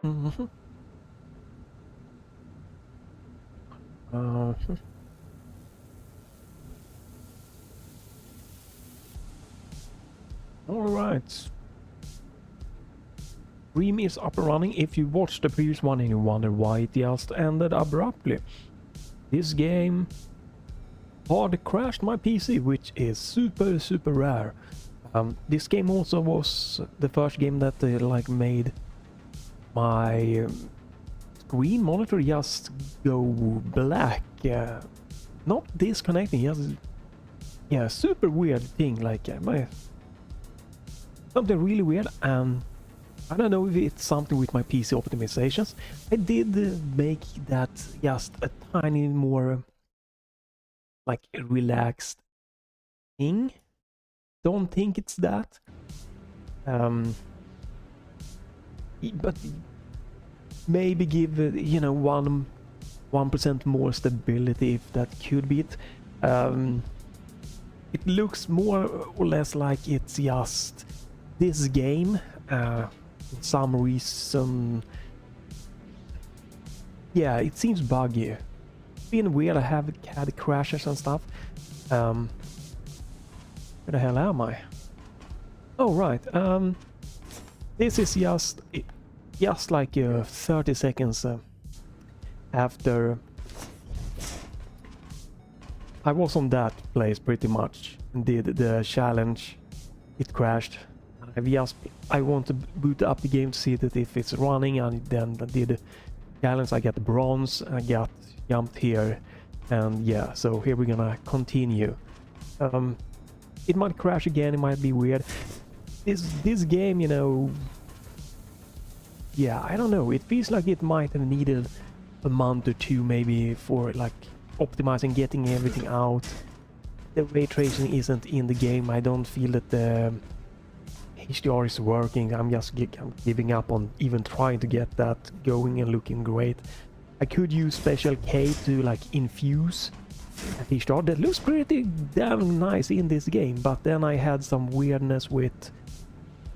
Mhm. Uh, all right. Stream is up and running. If you watched the previous one and you wonder why it just ended abruptly, this game hard crashed my PC, which is super rare. This game also was the first game that like made my screen monitor just go black. Not disconnecting, just yeah, super weird thing. Like something really weird. And I don't know if it's something with my PC optimizations. I did make that just a tiny more like relaxed thing. Don't think it's that. But maybe give it, you know, 1% more stability, if that could be it. It looks more or less like it's just this game. For some reason, yeah, it seems buggy. Been weird. I have had crashes and stuff. Where the hell am I? Oh right. This is just like 30 seconds after I was on that place pretty much and did the challenge. It crashed. I want to boot up the game to see that if it's running, and then I did the challenge. I got the bronze. I got jumped here, and yeah. So here we're gonna continue. It might crash again. It might be weird. This game, you know. Yeah, I don't know. It feels like it might have needed a month or two maybe for like optimizing, getting everything out. The ray tracing isn't in the game. I don't feel that the HDR is working. I'm giving up on even trying to get that going and looking great. I could use Special K to like infuse HDR. That looks pretty damn nice in this game, but then I had some weirdness with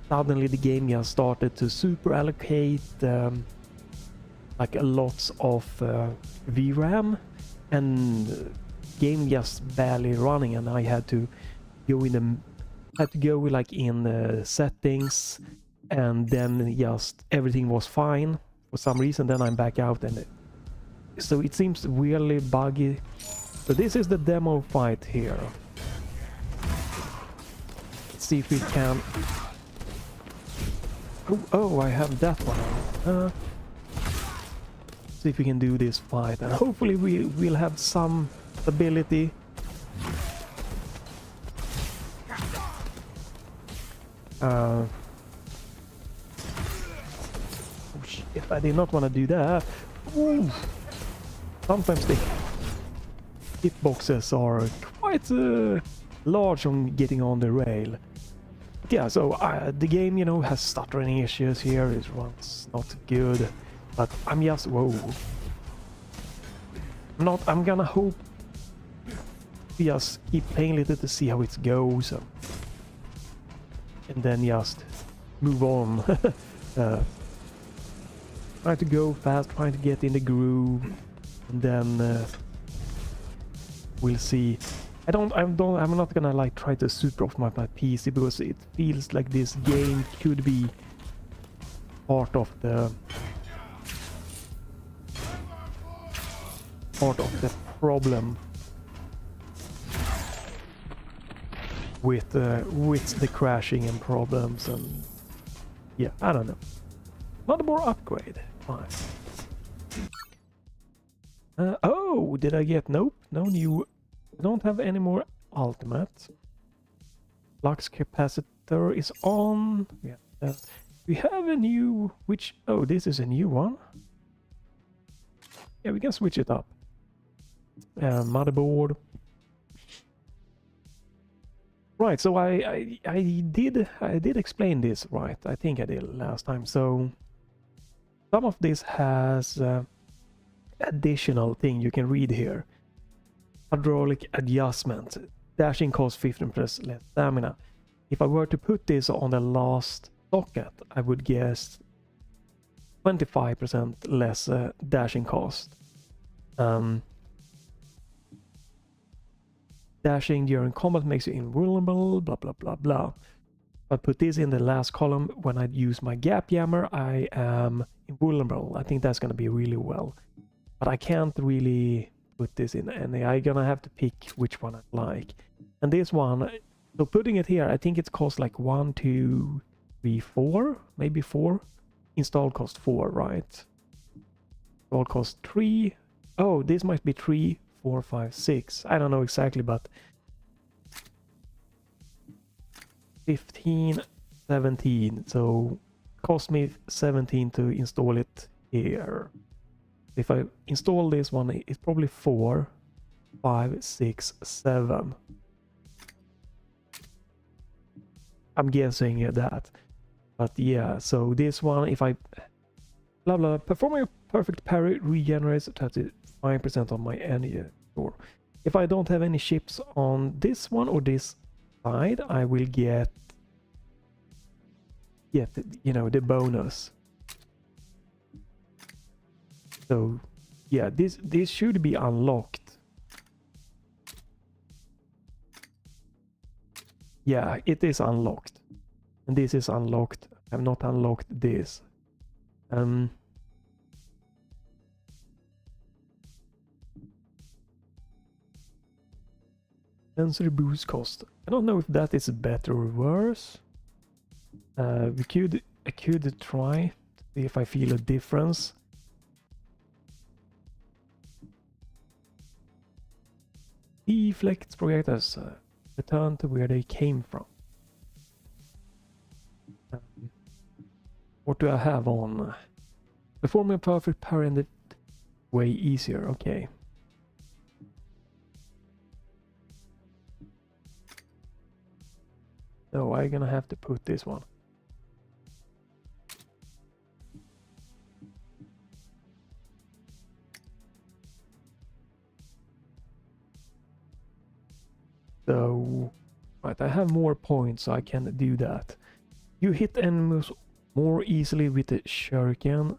suddenly the game just started to super allocate like lots of VRAM, and game just barely running, and I had to go in the like in the settings, and then just everything was fine for some reason. Then I'm back out, and so it seems weirdly buggy. So this is the demo fight here. Let's see if we can. Oh, I have that one. See if we can do this fight, and hopefully we will have some ability. Oh shit, I did not want to do that. Ooh. Sometimes the hitboxes are quite large on getting on the rail. Yeah, so the game, you know, has stuttering issues here. It runs not good, but I'm just whoa. I'm gonna hope we just keep playing a little to see how it goes, and then just move on. Trying to go fast, trying to get in the groove, and then we'll see. I'm not gonna like try to super optimize my PC, because it feels like this game could be part of the problem with the crashing and problems, and yeah, I don't know. Motherboard upgrade, fine. Oh, did I get no new? I don't have any more ultimate. Flux capacitor is on. Yeah, we have a new, which, oh, this is a new one. Yeah, we can switch it up. Motherboard. Right, so I did explain this, right? I think I did last time. So some of this has additional thing you can read here. Hydraulic adjustment. Dashing costs 15% less stamina. If I were to put this on the last socket, I would guess 25% less dashing cost. Dashing during combat makes you invulnerable, blah blah blah blah. If I put this in the last column, when I use my gap jammer, I am invulnerable. I think that's gonna be really well. But I can't really put this in any. I'm gonna have to pick which one I like. And this one, so putting it here, I think it costs like 1, 2, 3, 4, maybe 4. Install cost 4, right? Install cost 3. Oh, this might be 3, 4, 5, 6. I don't know exactly, but 15, 17. So cost me 17 to install it here. If I install this one, it's probably 4, 5, 6, 7. I'm guessing that. But yeah, so this one, if I blah blah, performing a perfect parry regenerates 35% of my energy. Or if I don't have any ships on this one or this side, I will get you know, the bonus. So yeah, this should be unlocked. Yeah, it is unlocked. And this is unlocked. I have not unlocked this. Sensory boost cost. I don't know if that is better or worse. I could try to see if I feel a difference. Deflect projectors return to where they came from. What do I have on? Performing a perfect parry and the way easier. Okay. No, I'm gonna have to put this one. So, right, I have more points, so I can do that. You hit enemies more easily with the shuriken.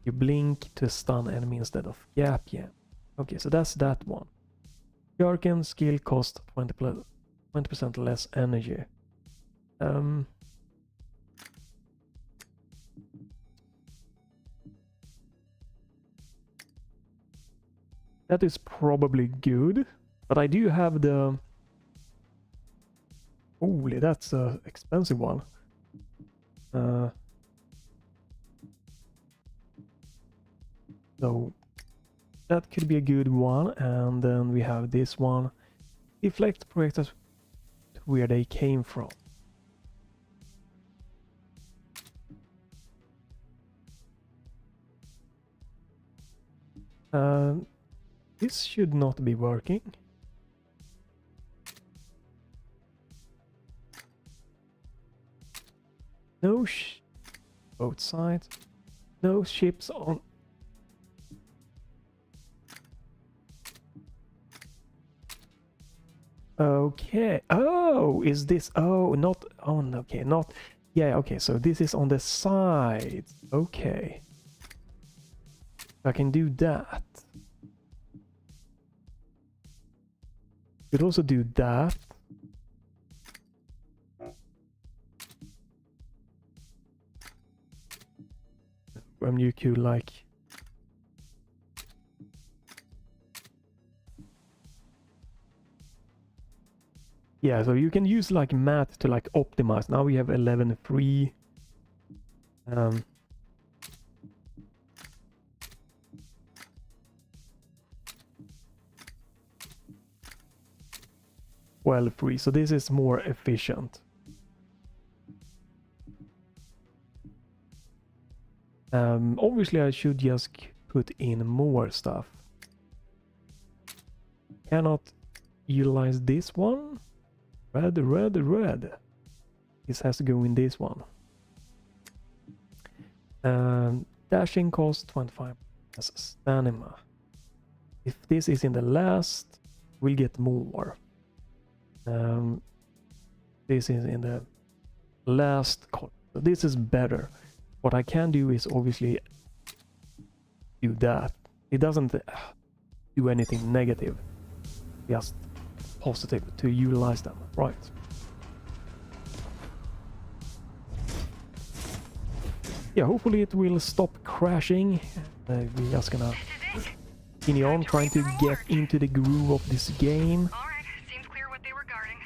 You blink to stun enemy instead of gap jam. Okay, so that's that one. Shuriken skill cost 20% less energy. That is probably good, but I do have the... Holy, that's an expensive one. So that could be a good one, and then we have this one. Deflect projectors to where they came from. This should not be working. No both sides. No ships on. Okay. Oh, is this? Oh, not on. Okay, not. Yeah. Okay. So this is on the side. Okay. I can do that. Could also do that. You could like. Yeah, so you can use like math to like optimize. Now we have 11 free. 12 free, so this is more efficient. Obviously I should just put in more stuff. Cannot utilize this one. Red. This has to go in this one. Dashing cost 25 as stamina. If this is in the last, we'll get more. This is in the last column. So this is better. What I can do is obviously do that. It doesn't do anything negative, just positive to utilize them, right? Yeah, hopefully it will stop crashing. We're just gonna continue on trying to get into the groove of this game. Alright, seems clear what they were guarding.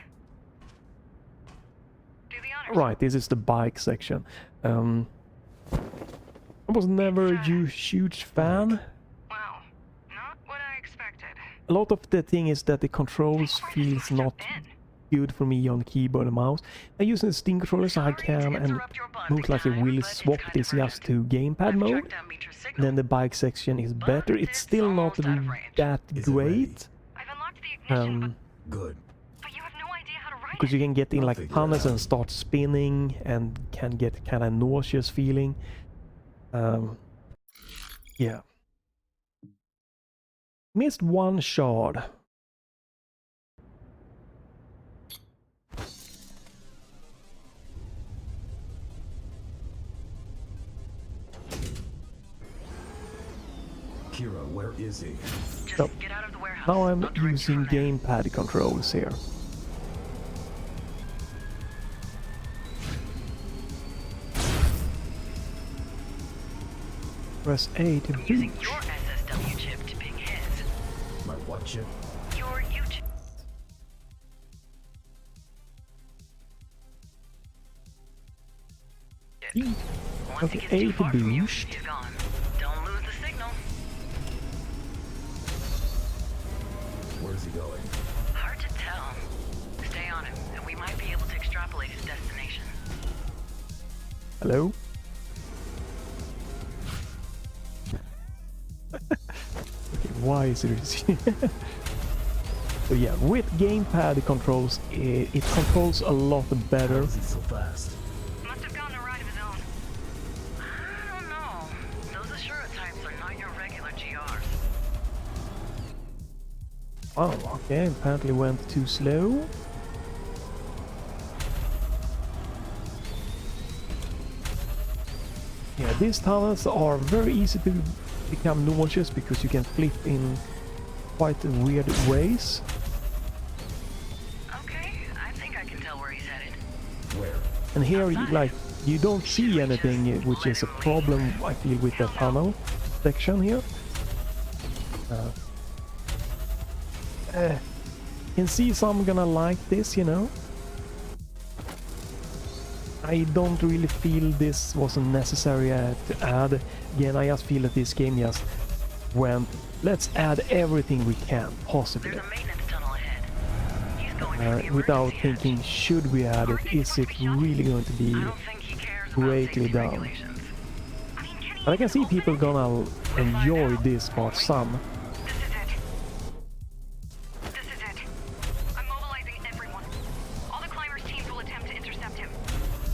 Do the honors. Right, this is the bike section. I was never a huge fan. Wow, not what I expected. A lot of the thing is that the controls feels not good for me on keyboard and mouse. I'm using the Steam controller so I can, and most likely will swap this just to gamepad mode. Then the bike section is better. It's still not that great. I've unlocked the ignition, Good. but you have no idea how to ride Because you can get in like tunnels and start spinning and can get kind of nauseous feeling. Yeah. Missed one shard. Kira, where is he? Just So, get out of the warehouse. now I'm I'll direct you using from there. gamepad controls here. Press A to Using boot. your SSW chip to ping his. My what chip? Your YouTube. Once Okay, it gets A too to far from you, boost. he's gone. Don't lose the signal. Where's he going? Hard to tell. Stay on him, and we might be able to extrapolate his destination. Hello? Okay, why is it? So yeah, with gamepad controls, it controls a lot better. How is he so fast? Must have gotten a ride of his own. I don't know. Those Ashura types are not your regular GRs. Oh, okay, apparently went too slow. Yeah, these tunnels are very easy to become nauseous because you can flip in quite weird ways. Okay, I think I can tell where he's headed. Where? And here, you don't see anything, which is a problem, I feel, with the tunnel section here. Can see some gonna like this, you know. I don't really feel this was necessary to add. Again, I just feel that this game just went, let's add everything we can, possibly. There's a maintenance tunnel ahead. He's going for the Without emergency thinking, should we add it? Is it really going to be I don't think he cares about greatly safety done? regulations. I mean, can he But I can see open people it? gonna enjoy this part some. This is it. This is it. I'm mobilizing everyone. All the climbers teams will attempt to intercept him.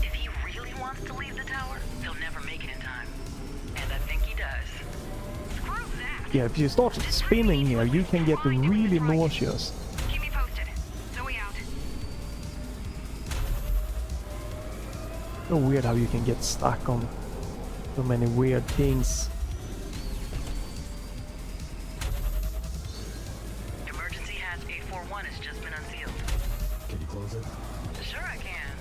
If he really wants to leave the tower, he'll never make it in time. And I think he does. Screw that. Yeah, if you start spinning here, you can get really nauseous. Keep me posted. Zoe out. So weird how you can get stuck on so many weird things. Emergency hatch 841 has just been unsealed. Can you close it? Sure I can.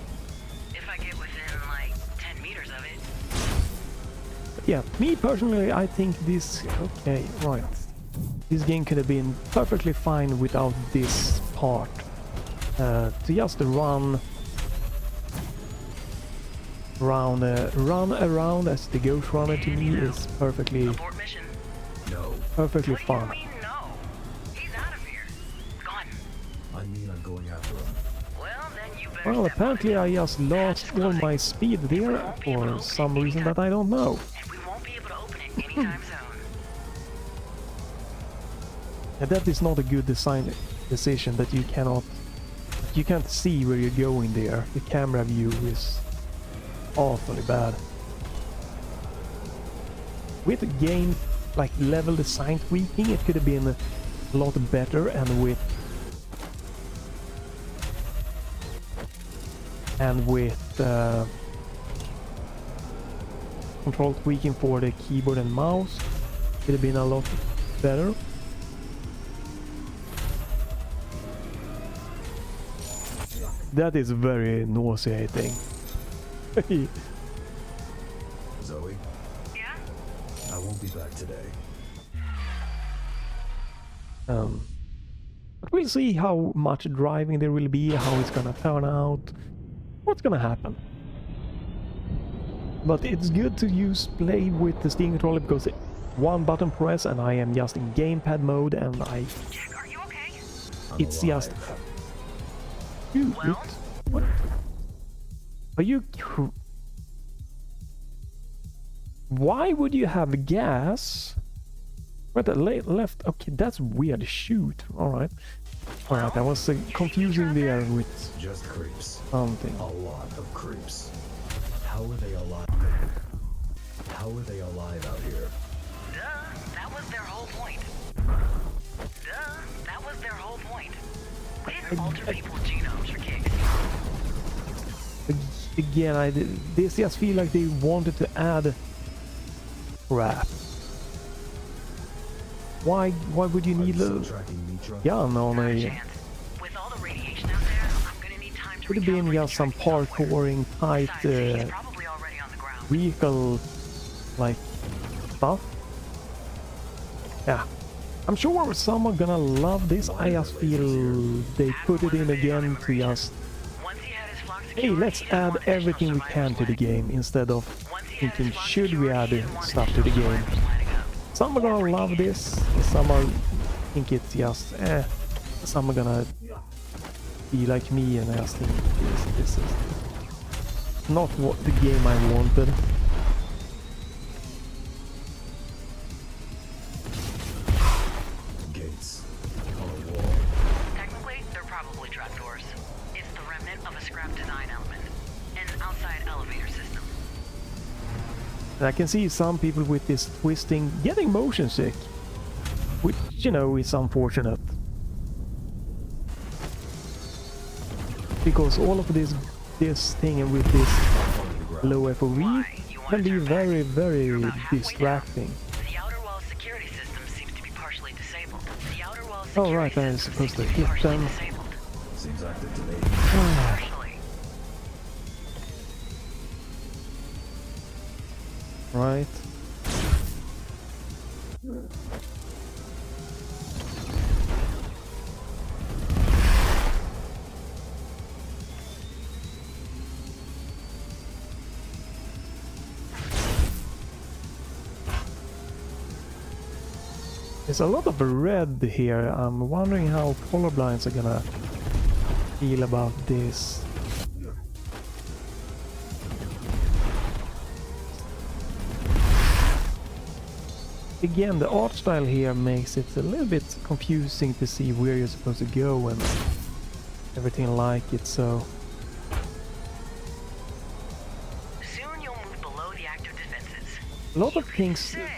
If I get within, like, 10 meters of it. Yeah, me personally, I think this... Okay, right. This game could have been perfectly fine without this part. To just run around as the Ghostrunner to me is perfectly Abort mission. No. What do you fine. mean no? He's out of here. Gone. I mean I'm going after him. Well, then you better Well, step apparently on it. I just lost all my speed there for some reason that I don't know. And we won't be able to open it anytime soon. And that is not a good design decision, that you can't see where you're going there. The camera view is awfully bad. With a game like level design tweaking, it could have been a lot better, and with control tweaking for the keyboard and mouse, it would have been a lot better. That is very nauseating. Zoe, Yeah? I won't be back today. But we'll see how much driving there will be, how it's gonna turn out, what's gonna happen. But it's good to play with the Steam controller because one button press and I am just in gamepad mode and Jack, are you okay? it's alive. just... Dude, Well? what? Are you... Why would you have gas? Right, the left... Okay, that's weird. Shoot. Alright. Alright, I was confusing there with Just creeps. something. A lot of creeps. How are they alive? How are they alive out here? Duh, that was their whole point. Duh, that was their whole point. We didn't alter people's genomes for kicks. Again, this just feel like they wanted to add crap. Why would you Are need you still a tracking Mitra? gun on Not a a... chance. With all the radiation out there, I'm gonna need time to Would have been recalibrate just some the tracking software. parkouring type Besides, he's probably already on the ground. vehicle like stuff. Yeah, I'm sure someone gonna love this. I just feel they put it in again to just, Once he had his flock hey, secured, let's he didn't add want additional everything we can to the survivors game instead of Once he had his thinking flock should we secured, add he didn't want stuff to the additional game. survivors lining up. Some are gonna love this, some are think it's just some are gonna be like me and just think this is not what the game I wanted. Gates. On a wall. Technically, they're probably trapdoors. It's the remnant of a scrap design element. An outside elevator system. And I can see some people with this twisting getting motion sick, which, you know, is unfortunate. Because all of this thing and with this low FOV can be very, very distracting. The outer wall security system seems to be partially disabled. The outer wall Oh, security right, I'm system supposed to seems be hit partially them. disabled. Seems active to me. Partially. Right. There's a lot of red here. I'm wondering how colorblinds are gonna feel about this. Again, the art style here makes it a little bit confusing to see where you're supposed to go and everything like it, so... Soon you'll move below the active defenses. A lot of things Say,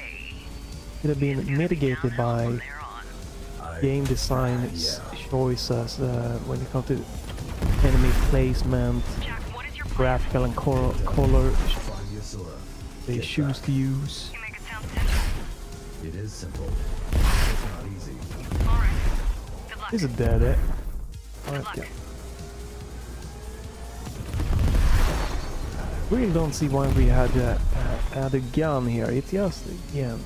could have been mitigated by from there on. game design Yeah. choices when it comes to enemy placement, Jack, what is your plan? graphical and color Find Yasura. they Get choose back. to use. You make it sound simple. It is simple. It's not easy. All right. Good luck. Is it dead? Good luck. Okay. Really don't see why we had add a gun here. It's just again.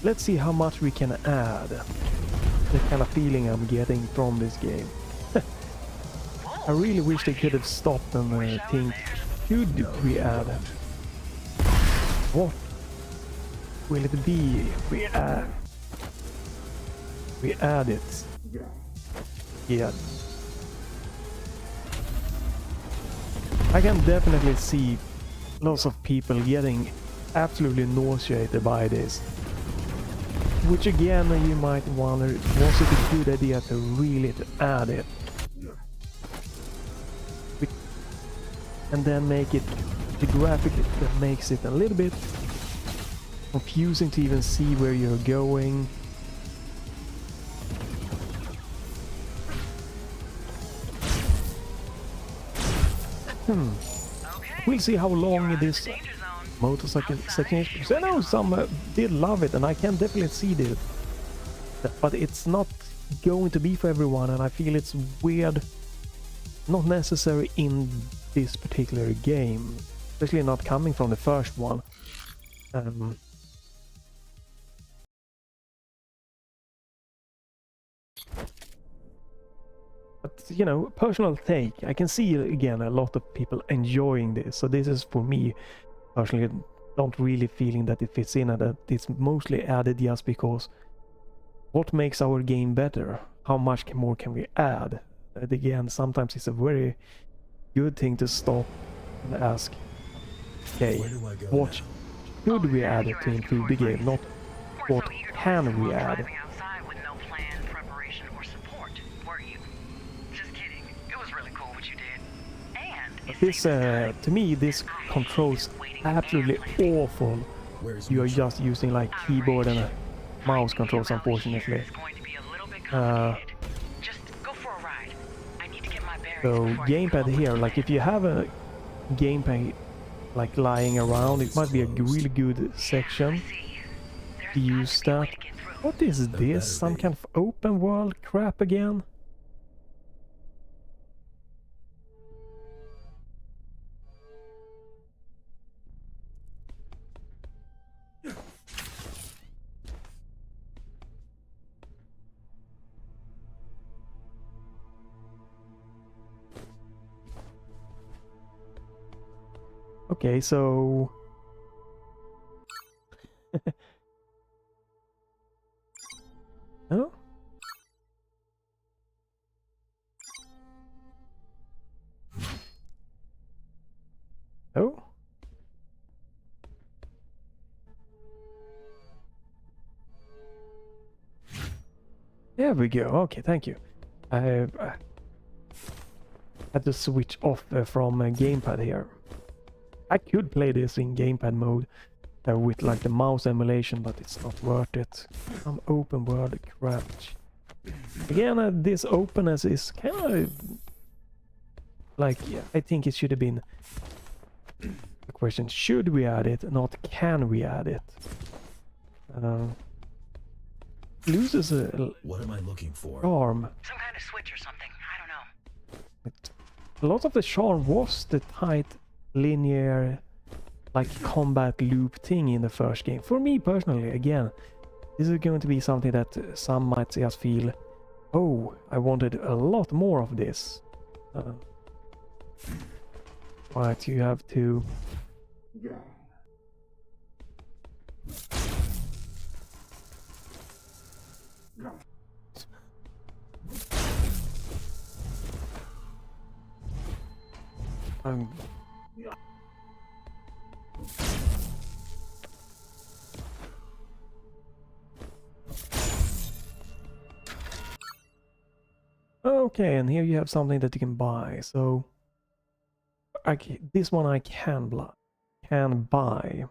Let's see how much we can add. The kind of feeling I'm getting from this game. I really wish they could have stopped and think, should we add? What will it be if we add it? Yeah. I can definitely see lots of people getting absolutely nauseated by this. Which again, you might wonder, was it a good idea to really add it? And then make it the graphic that makes it a little bit confusing to even see where you're going. Okay. We'll see how long You're out of this the danger zone. motorcycle section is, because I know some did love it, and I can definitely see this. But it's not going to be for everyone, and I feel it's weird, not necessary in this particular game, especially not coming from the first one. But, you know, personal take, I can see again a lot of people enjoying this, so this is for me personally not really feeling that it fits in, and that it's mostly added just because what makes our game better? How much more can we add? And again, sometimes it's a very good thing to stop and ask, okay, Where do I go what now? should we add to improve the game, not what can we add? Outside with no plan, preparation, or support, were you? Just kidding. It was really cool what you did. And This, to me, this controls absolutely awful. Where's You are Mitchell? just using like keyboard and mouse controls, unfortunately. Just go for a ride. I need to get my bearings So before I can come gamepad up with here, a like plan. if you have a gamepad like lying around, it might be a really good section See, there's to got use to be a way that. to get through. What is There this? better Some be. kind of open world crap again? Okay, so... Oh? Oh? There we go. Okay, thank you. I had to switch off from gamepad here. I could play this in gamepad mode with like the mouse emulation, but it's not worth it. Some open world crap. Again, this openness is kind of like, yeah, I think it should have been the question, should we add it, not can we add it? Loses a What am I looking for? charm. Some kind of switch or something. I don't know. A lot of the charm was the tight, linear, like combat loop thing in the first game. For me personally, again, this is going to be something that some might just feel, oh, I wanted a lot more of this. Right, you have to... Okay, and here you have something that you can buy. So this one I can buy.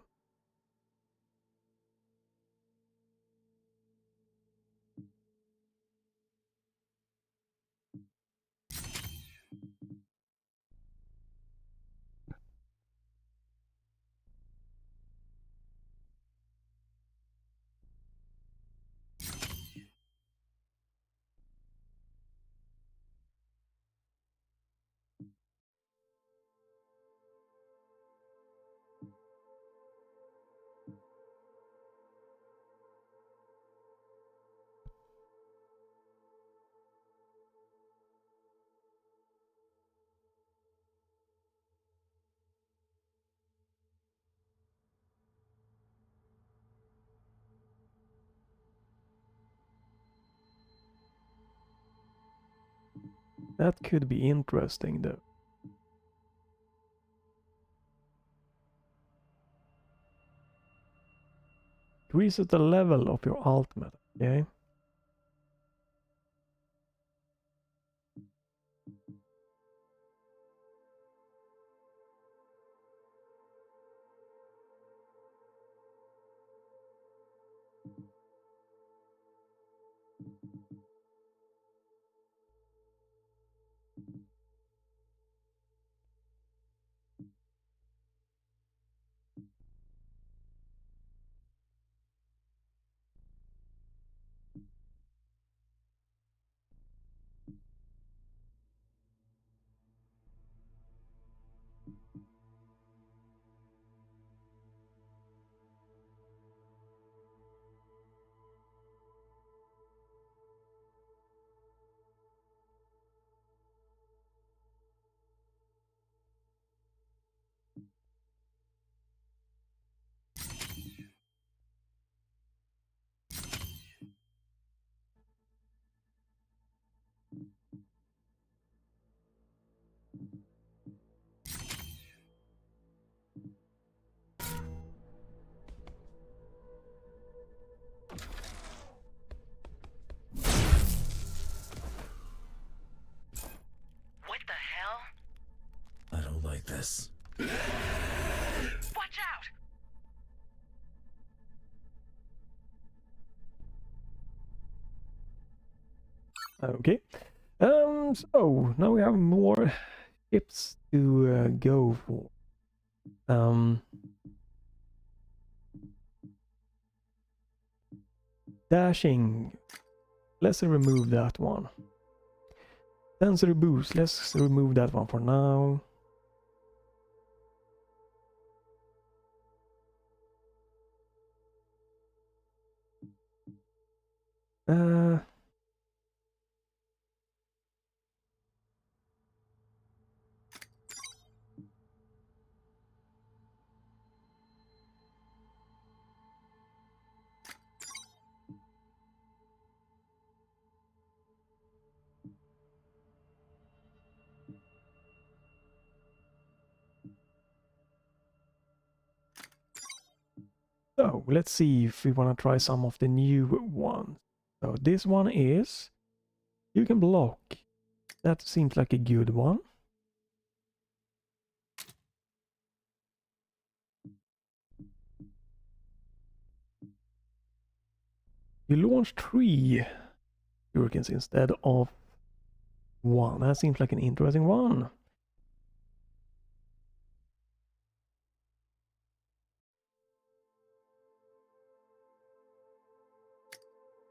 That could be interesting though. Increases the level of your ultimate, okay? Okay. So now we have more ships to go for. Dashing. Let's remove that one. Sensory boost. Let's remove that one for now. So let's see if we want to try some of the new ones. So this one is you can block. That seems like a good one. You launch 3 shurikens instead of 1. That seems like an interesting one.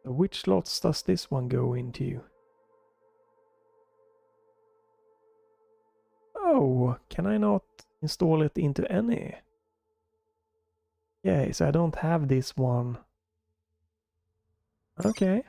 So which slots does this one go into? Oh, can I not install it into any? Yeah, so I don't have this one. Okay.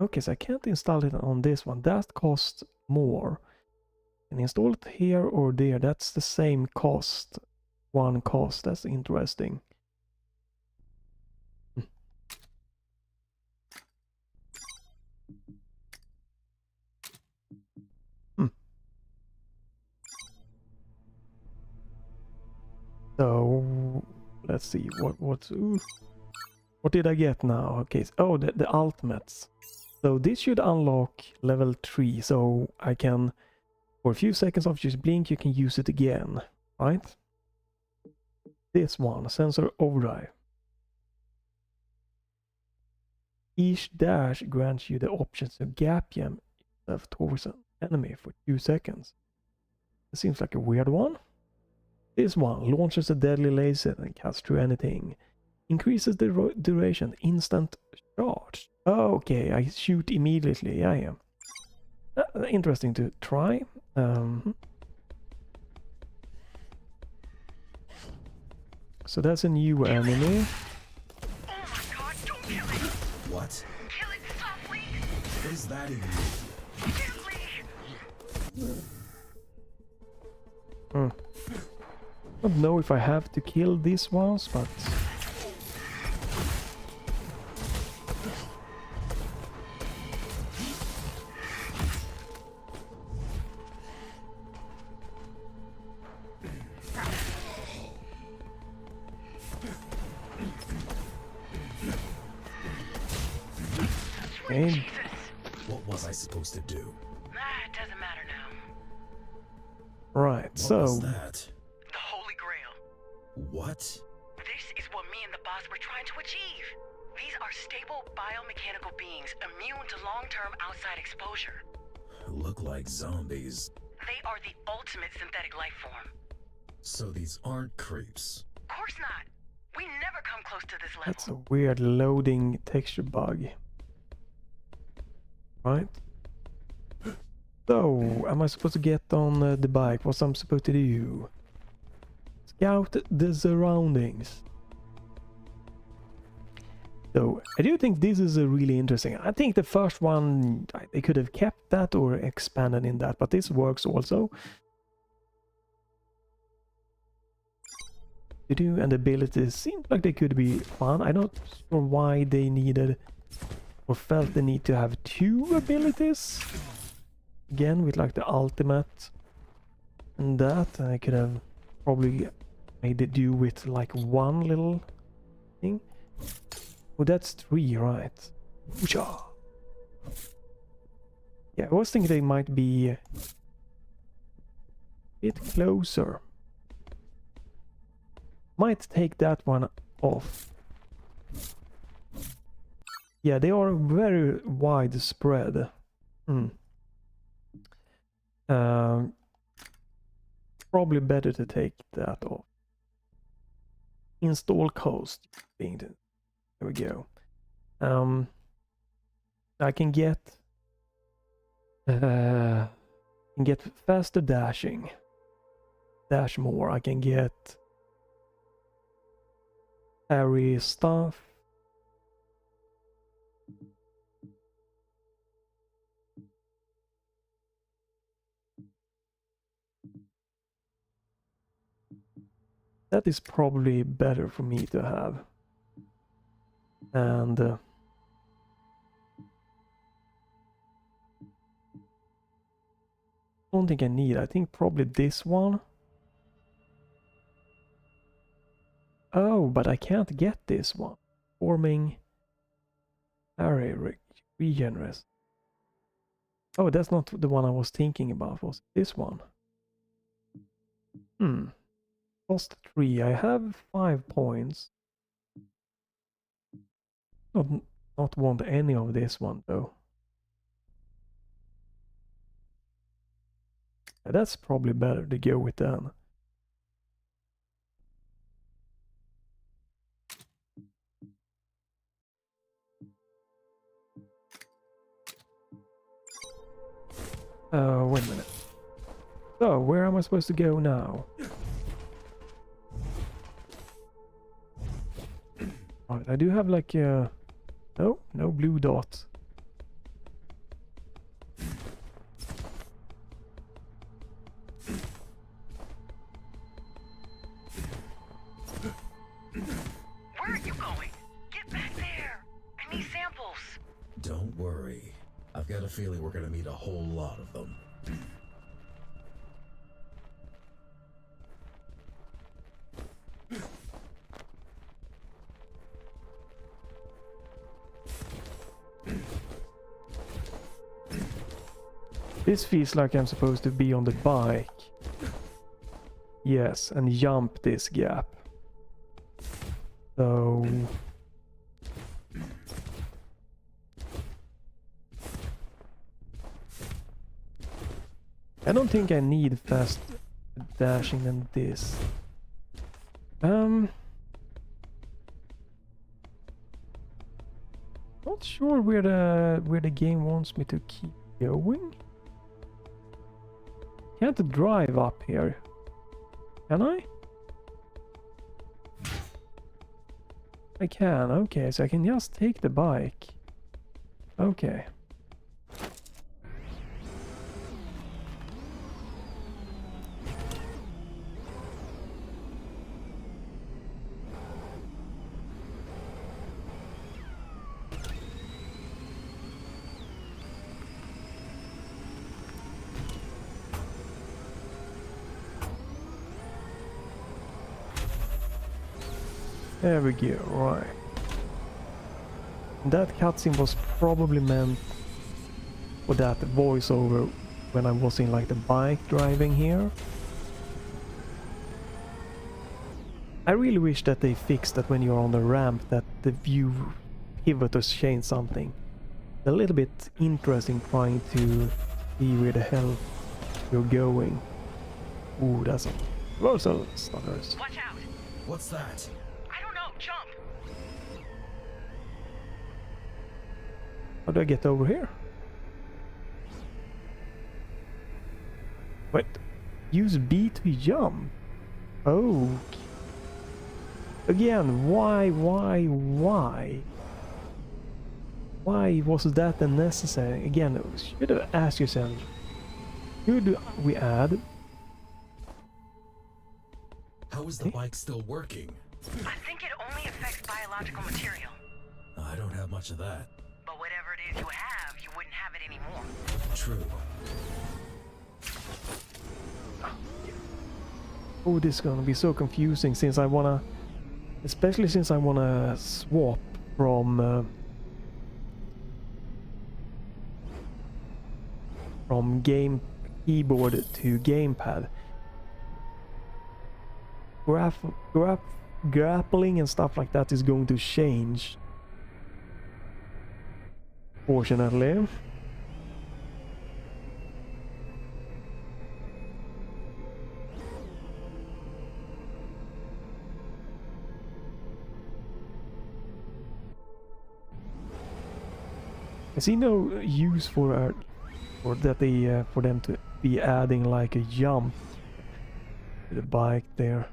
Okay, so I can't install it on this one. That costs more. Can install it here or there. That's the same cost. One cost. That's interesting. Hmm. So let's see what did I get now? Okay, oh, the ultimates. So this should unlock level 3, so I can, for a few seconds after you blink, you can use it again, right? This one, sensor overdrive. Each dash grants you the option to gap jam yourself towards an enemy for 2 seconds. It seems like a weird one. This one launches a deadly laser and cuts through anything. Increases the duration, instant charge. Oh, okay, I shoot immediately. Yeah. Interesting to try. So that's a new enemy. Oh my god, don't kill it! What? Kill it softly! What is that even? Gently! I don't know if I have to kill these ones, but okay. What was I supposed to do? It doesn't matter now. Right, What so was that? The Holy Grail. What? This is what me and the boss were trying to achieve. These are stable biomechanical beings immune to long-term outside exposure. Look like zombies. They are the ultimate synthetic life form. So these aren't creeps. Of course not. We never come close to this level. that's a weird loading texture bug. Right. So, am I supposed to get on the bike? What's I'm supposed to do? Scout the surroundings. So, I do think this is a really interesting. I think the first one, they could have kept that or expanded in that, but this works also. And the abilities seem like they could be fun. I'm not sure why they needed or felt the need to have 2 abilities. Again, with like the ultimate and that, I could have probably made it do with like 1 little thing. Oh, that's 3, right? Ooh-cha. Yeah, I was thinking they might be a bit closer. Might take that one off. Yeah, they are very widespread. Probably better to take that off. Install cost. There we go. I can get faster dashing. Dash more. I can get parry stuff. That is probably better for me to have. And don't think I need. I think probably this one. Oh, but I can't get this one. Forming array regenerate. Oh, that's not the one I was thinking about. Was this one? Cost 3. I have 5 points. Not want any of this one though. That's probably better to go with then. Wait a minute. So, where am I supposed to go now? Right, I do have like no blue dot. Where are you going? Get back there! I need samples! Don't worry. I've got a feeling we're gonna meet a whole lot of them. This feels like I'm supposed to be on the bike. Yes, and jump this gap. So... I don't think I need fast dashing than this. Not sure where the game wants me to keep going. Can't drive up here, can I? I can, okay, so I can just take the bike. Okay. There we go, right. That cutscene was probably meant for that voiceover when I was in like the bike driving here. I really wish that they fixed that when you're on the ramp that the view pivot or change something. A little bit interesting trying to see where the hell you're going. Ooh, that's a reversal stutters. Watch out! What's that? I don't know, jump! How do I get over here? Wait, use B to jump. Oh. Again, why? Why was that unnecessary? Again, should have asked yourself, should we add? How is the bike still working? I think it only affects biological material. I don't have much of that. But whatever If you have, you wouldn't have it anymore. True. Oh, this is gonna be so confusing since I wanna... Especially since I wanna swap from game keyboard to gamepad. Grappling and stuff like that is going to change. Fortunately. I see no use for that they for them to be adding like a jump to the bike there.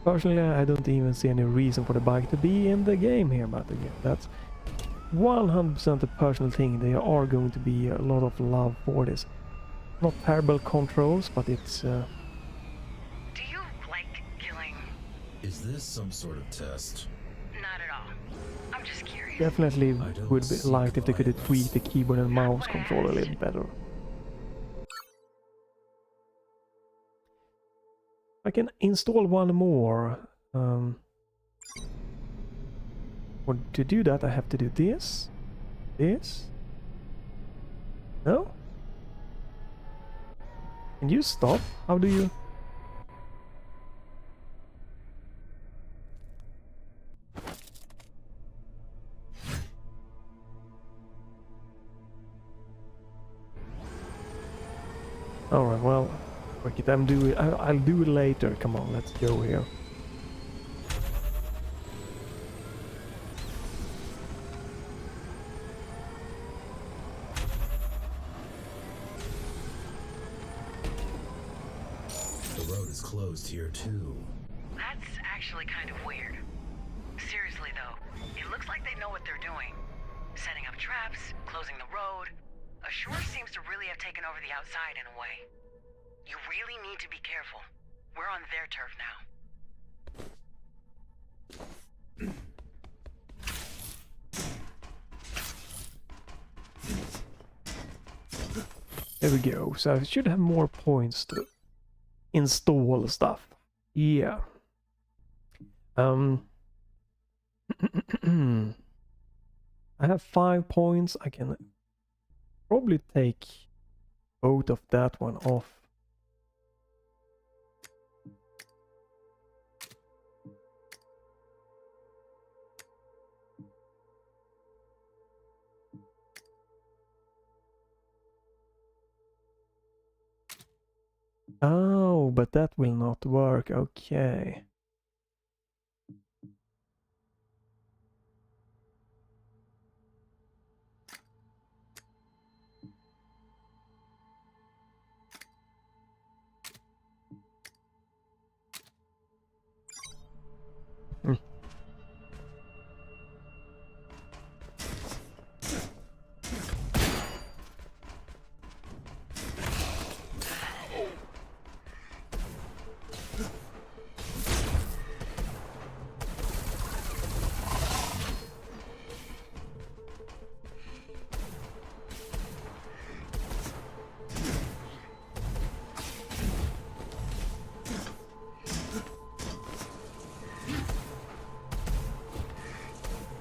Personally, I don't even see any reason for the bike to be in the game here, but again, that's 100% a personal thing. There are going to be a lot of love for this. Not terrible controls, but it's... Do you like killing? Is this some sort of test? Not at all. I'm just curious. definitely I don't would be see liked if they could violence. tweak the keyboard and mouse control a little better. I can install one more. For to do that, I have to do this. This. No? Can you stop? How do you... Alright, well, fuck it, I'll do it later. Come on, let's go here. The road is closed here too. That's actually kind of weird. Seriously though, it looks like they know what they're doing. Setting up traps, closing the road. Ashore seems to really have taken over the outside in a way. You really need to be careful. We're on their turf now. There we go. So I should have more points to install stuff. Yeah. I have 5 points. I can probably take both of that one off. Oh, but that will not work. Okay.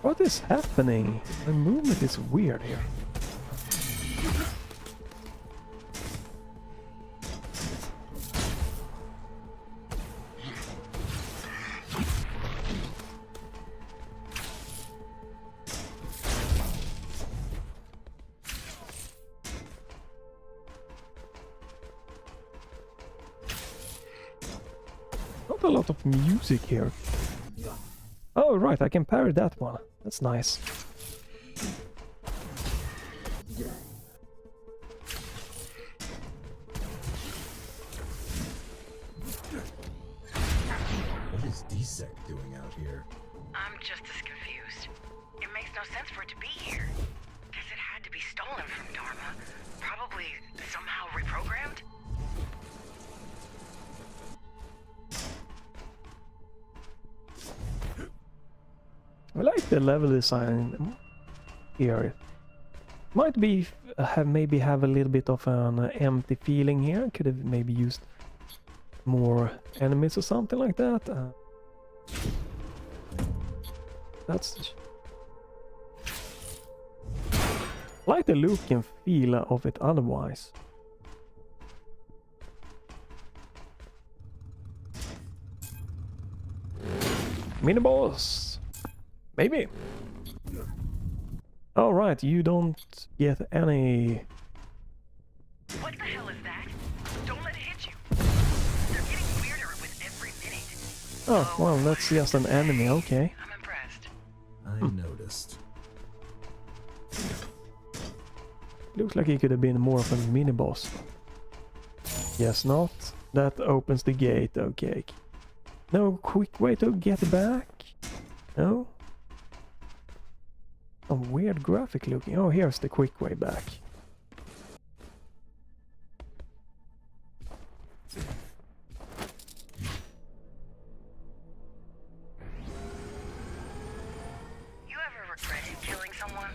What is happening? The movement is weird here. Not a lot of music here. Oh, right, I can parry that one. That's nice. What is DSEC doing out here? I'm just as confused. It makes no sense for it to be here. Guess it had to be stolen from Dharma. Probably somehow reprogrammed? the level design here. Might be have a little bit of an empty feeling here. Could have maybe used more enemies or something like that. That's like the look and feel of it otherwise. Mini boss, maybe. All right, you don't get any. What the hell is that? Don't let it hit you. They're getting weirder with every minute. Oh well, that's just an enemy. Okay. I'm impressed. I noticed. Looks like he could have been more of a mini boss. Guess not. That opens the gate. Okay. No quick way to get back? No? Some weird graphic looking. Oh, here's the quick way back. You ever regretted killing someone?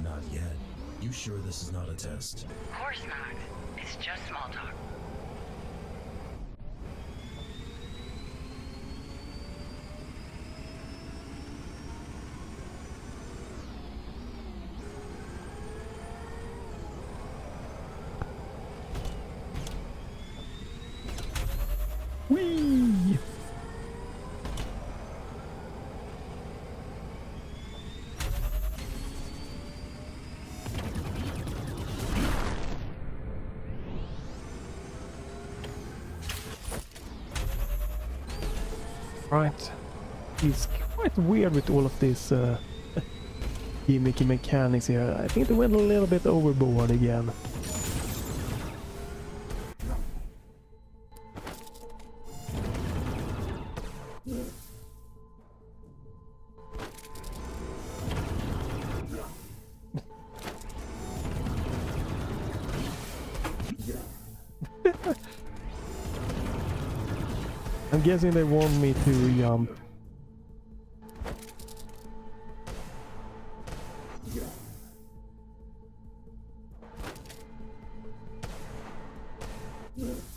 Not yet. You sure this is not a test? Of course not. It's just small talk. Whee! Right. It's quite weird with all of this gimmicky mechanics here. I think they went a little bit overboard again. I'm guessing they want me to jump.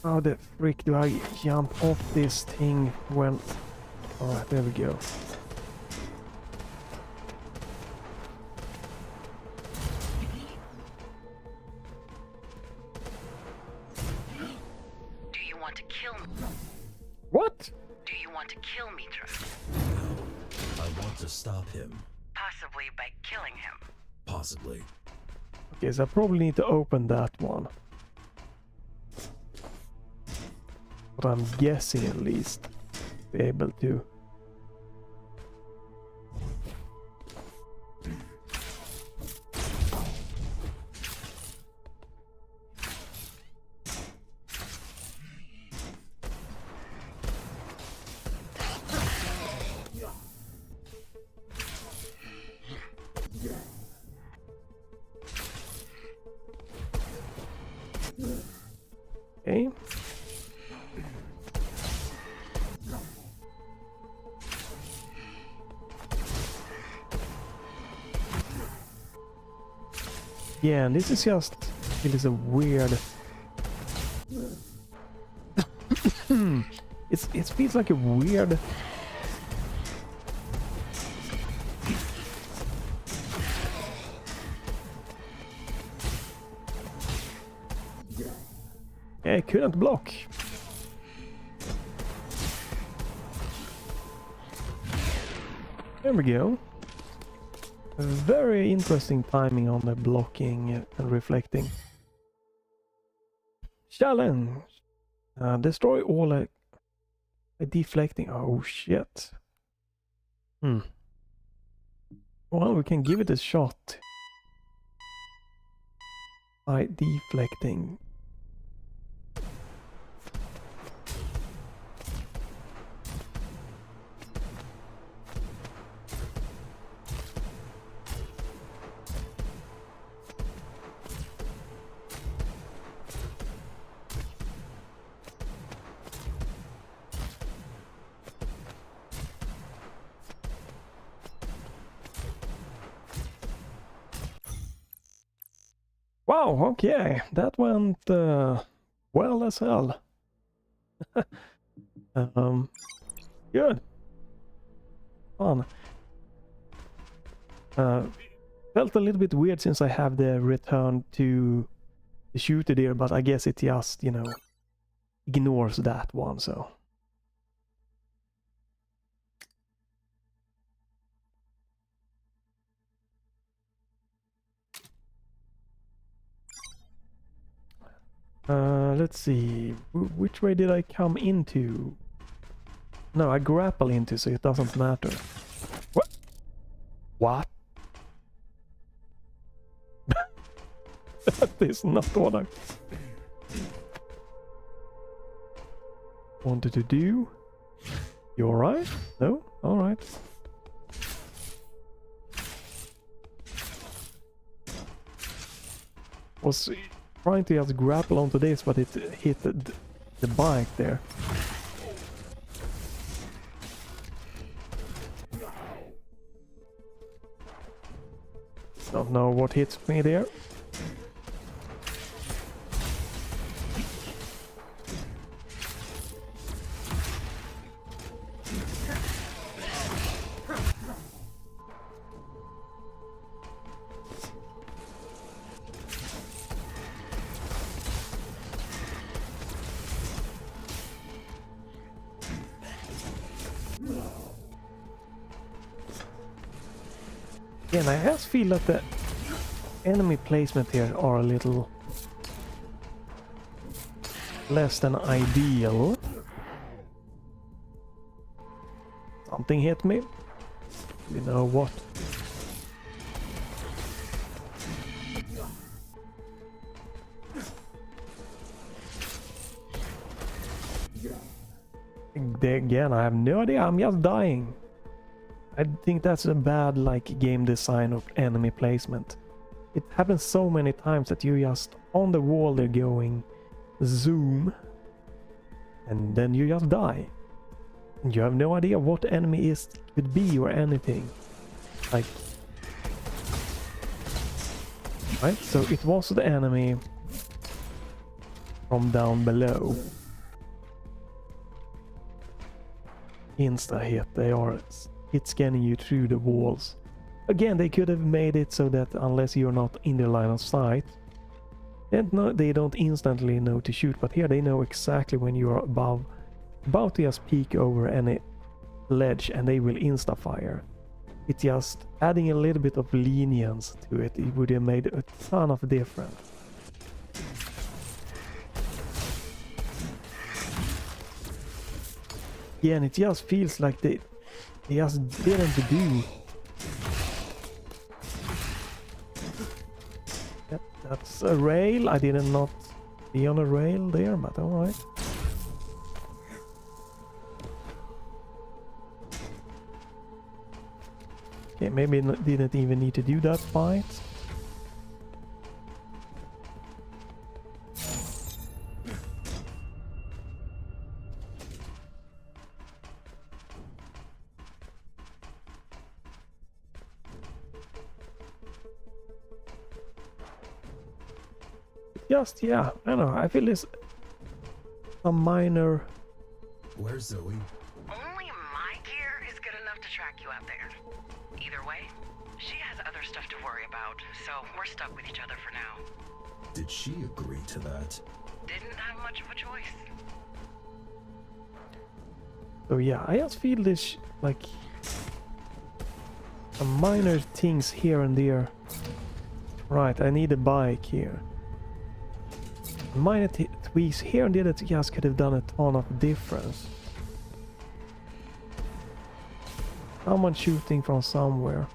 How the frick do I jump off this thing? Well, alright, there we go. Do you want to kill me? What? Do you want to kill Mitra? I want to stop him. Possibly by killing him. Possibly. Okay, so I probably need to open that one. But I'm guessing at least be able to. Okay. Yeah, and this is just, it is a weird. It feels like a weird. I couldn't block. There we go. Very interesting timing on the blocking and reflecting. Challenge. Destroy all by deflecting. Oh shit. Well, we can give it a shot. By deflecting. Wow, okay, that went well as hell. Good. Fun. Felt a little bit weird since I have the return to the shooter there, but I guess it just, you know, ignores that one, so. Let's see. Which way did I come into? No, I grapple into, so it doesn't matter. What? What? That is not what I wanted to do. You alright? No? Alright. Was trying to just grapple onto this, but it hit the bike there. Don't know what hits me there. Again, I just feel that the enemy placement here are a little less than ideal. Something hit me. You know what? Again, I have no idea. I'm just dying. I think that's a bad like game design of enemy placement. It happens so many times that you're just on the wall, they're going zoom, and then you just die. And you have no idea what enemy is could be or anything. Like, right? So it was the enemy from down below. Insta hit. They are hit scanning you through the walls. Again, they could have made it so that unless you're not in their line of sight, then they don't instantly know to shoot, but here they know exactly when you are about to just peek over any ledge and they will insta fire. It's just adding a little bit of lenience to it. It would have made a ton of difference. Yeah, and it just feels like they just didn't do. Yep, that's a rail. I did not be on a rail there, but alright. Okay, maybe didn't even need to do that fight. Just, yeah, I don't know, I feel this a minor... Where's Zoe? Only my gear is good enough to track you out there. Either way, she has other stuff to worry about, so we're stuck with each other for now. Did she agree to that? Didn't have much of a choice. So yeah, I just feel this, like... a minor things here and there. Right, I need a bike here. Minor tweaks here and there that just could have done a ton of difference. Someone shooting from somewhere.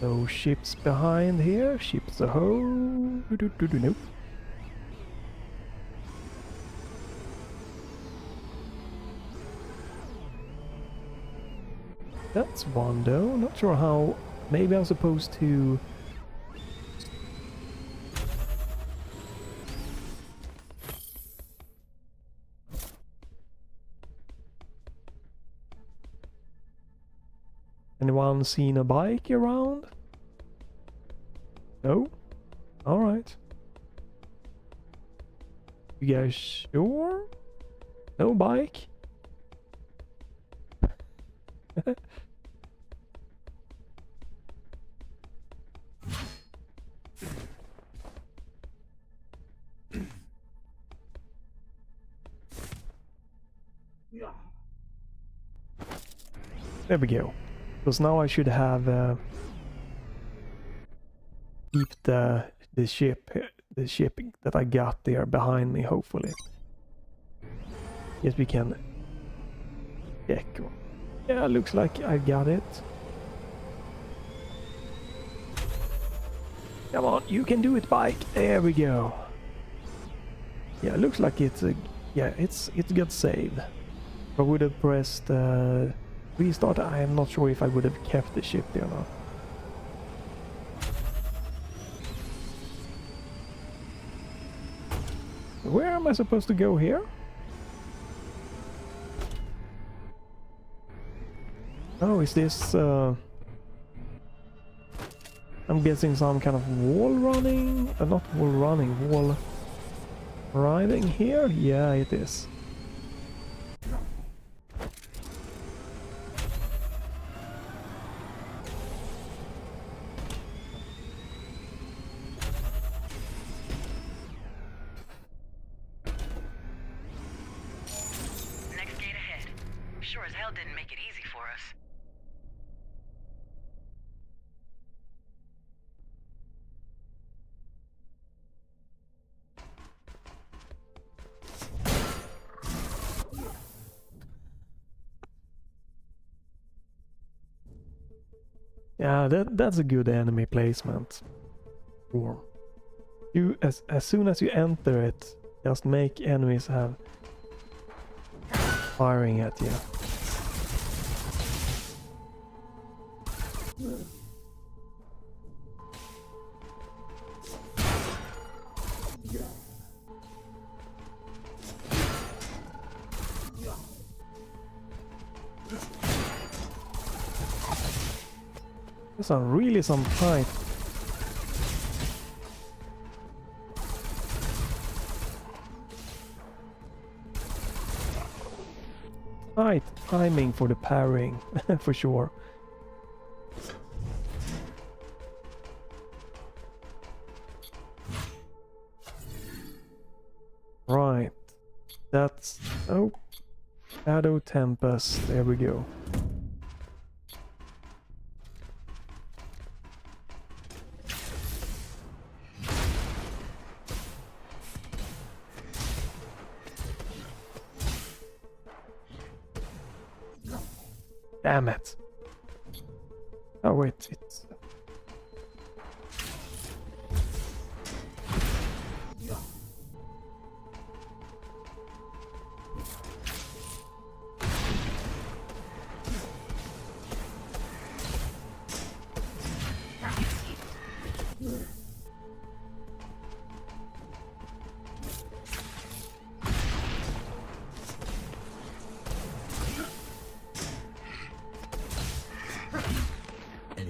No ships behind here. Ships a ho. Nope. That's one though. Not sure how. Maybe I'm supposed to. Anyone seen a bike around? No? Alright. You guys sure? No bike? There we go. Because now I should have keep the ship that I got there behind me, hopefully. Yes, we can check. Yeah, looks like I got it. Come on, you can do it, bike. There we go. Yeah, looks like it's a it got saved. If I would have pressed restart, I am not sure if I would have kept the ship there or not. Where am I supposed to go here? Oh, is this I'm guessing some kind of wall running? Not wall running, wall riding here? Yeah, it is. Next gate ahead. Sure as hell didn't make it easy for us. Yeah, that's a good enemy placement. Or you as soon as you enter it, just make enemies have firing at you. There's really some tight. Tight timing for the parrying, for sure. Right. That's... oh. Shadow Tempest. There we go. Damn it. Oh wait, it's...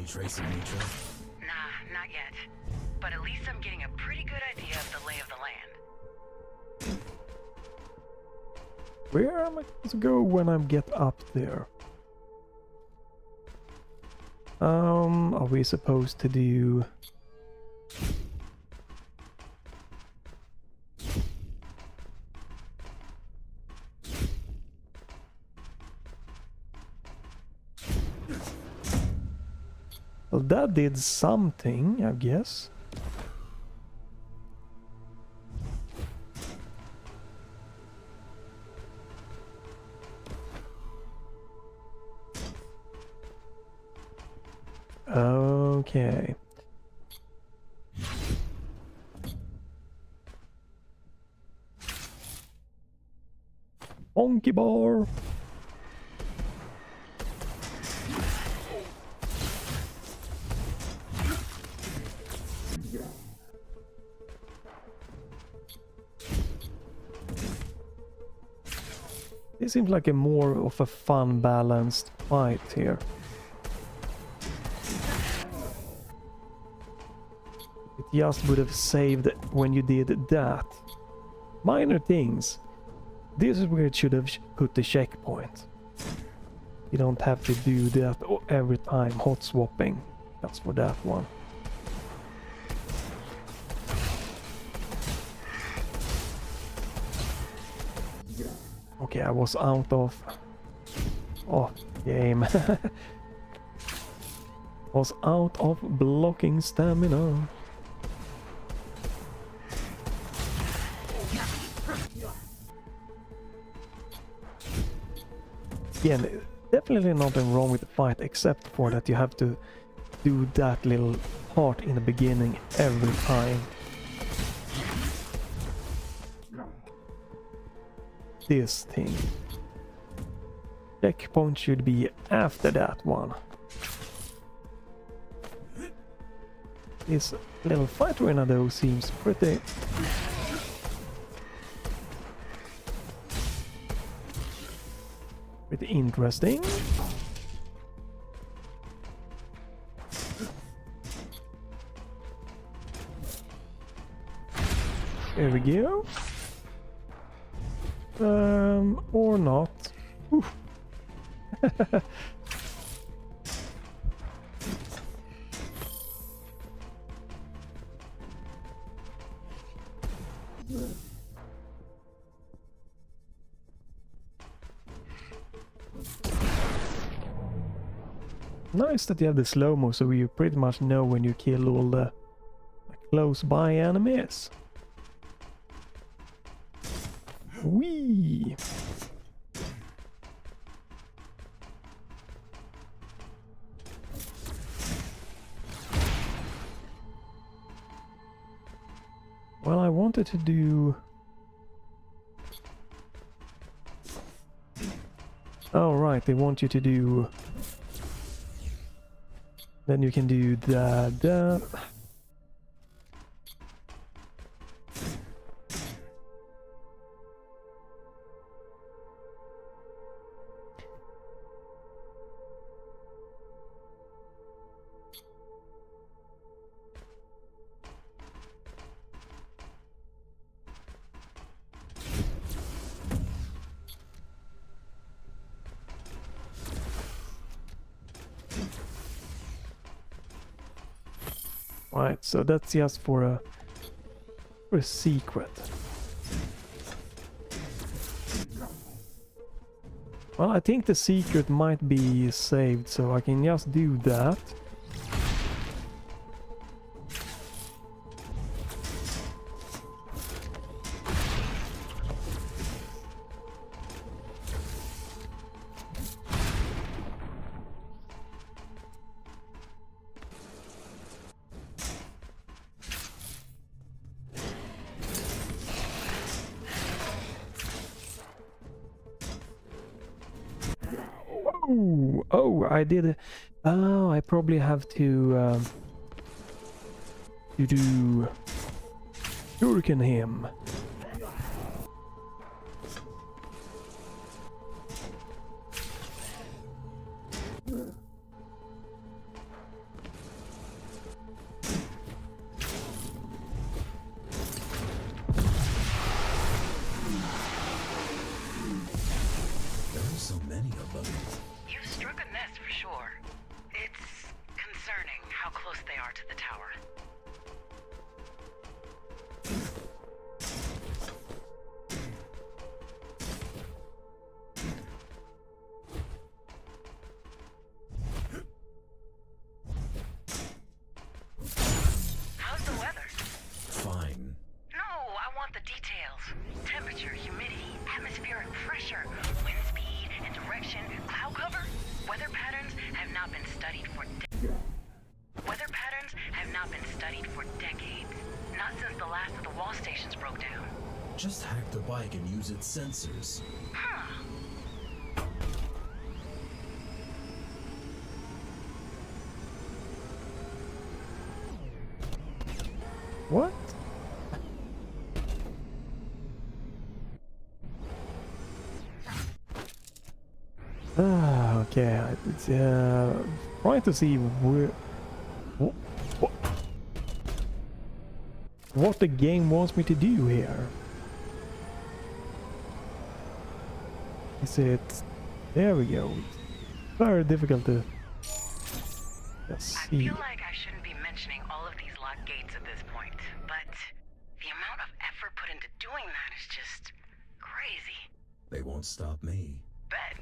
Trace of neutral? Nah, not yet. But at least I'm getting a pretty good idea of the lay of the land. Where am I supposed to go when I get up there? Are we supposed to do... Well, that did something, I guess. Okay. Monkey bar. It seems like a more of a fun, balanced fight here. It just would have saved when you did that. Minor things. This is where it should have put the checkpoint. You don't have to do that every time, hot swapping. That's for that one. Okay, I was out of... Oh, game. Was out of blocking stamina. Again, definitely nothing wrong with the fight, except for that you have to do that little part in the beginning every time. This thing. Checkpoint should be after that one. This little fight arena though seems pretty... pretty interesting. There we go. Or not. Oof. Nice that you have the slow-mo, so you pretty much know when you kill all the close-by enemies. Whee! Well, I wanted to do... Oh, right, they want you to do... Then you can do that. Right, so that's just for a secret. Well, I think the secret might be saved, so I can just do that. Oh, I did. Oh, I probably have to do shuriken him. Just hack the bike and use its sensors. What? Okay, it's trying to see where what the game wants me to do here. Is it? There we go. Very difficult to just I see. feel like I shouldn't be mentioning all of these locked gates at this point, but the amount of effort put into doing that is just crazy. They won't stop me. Bet.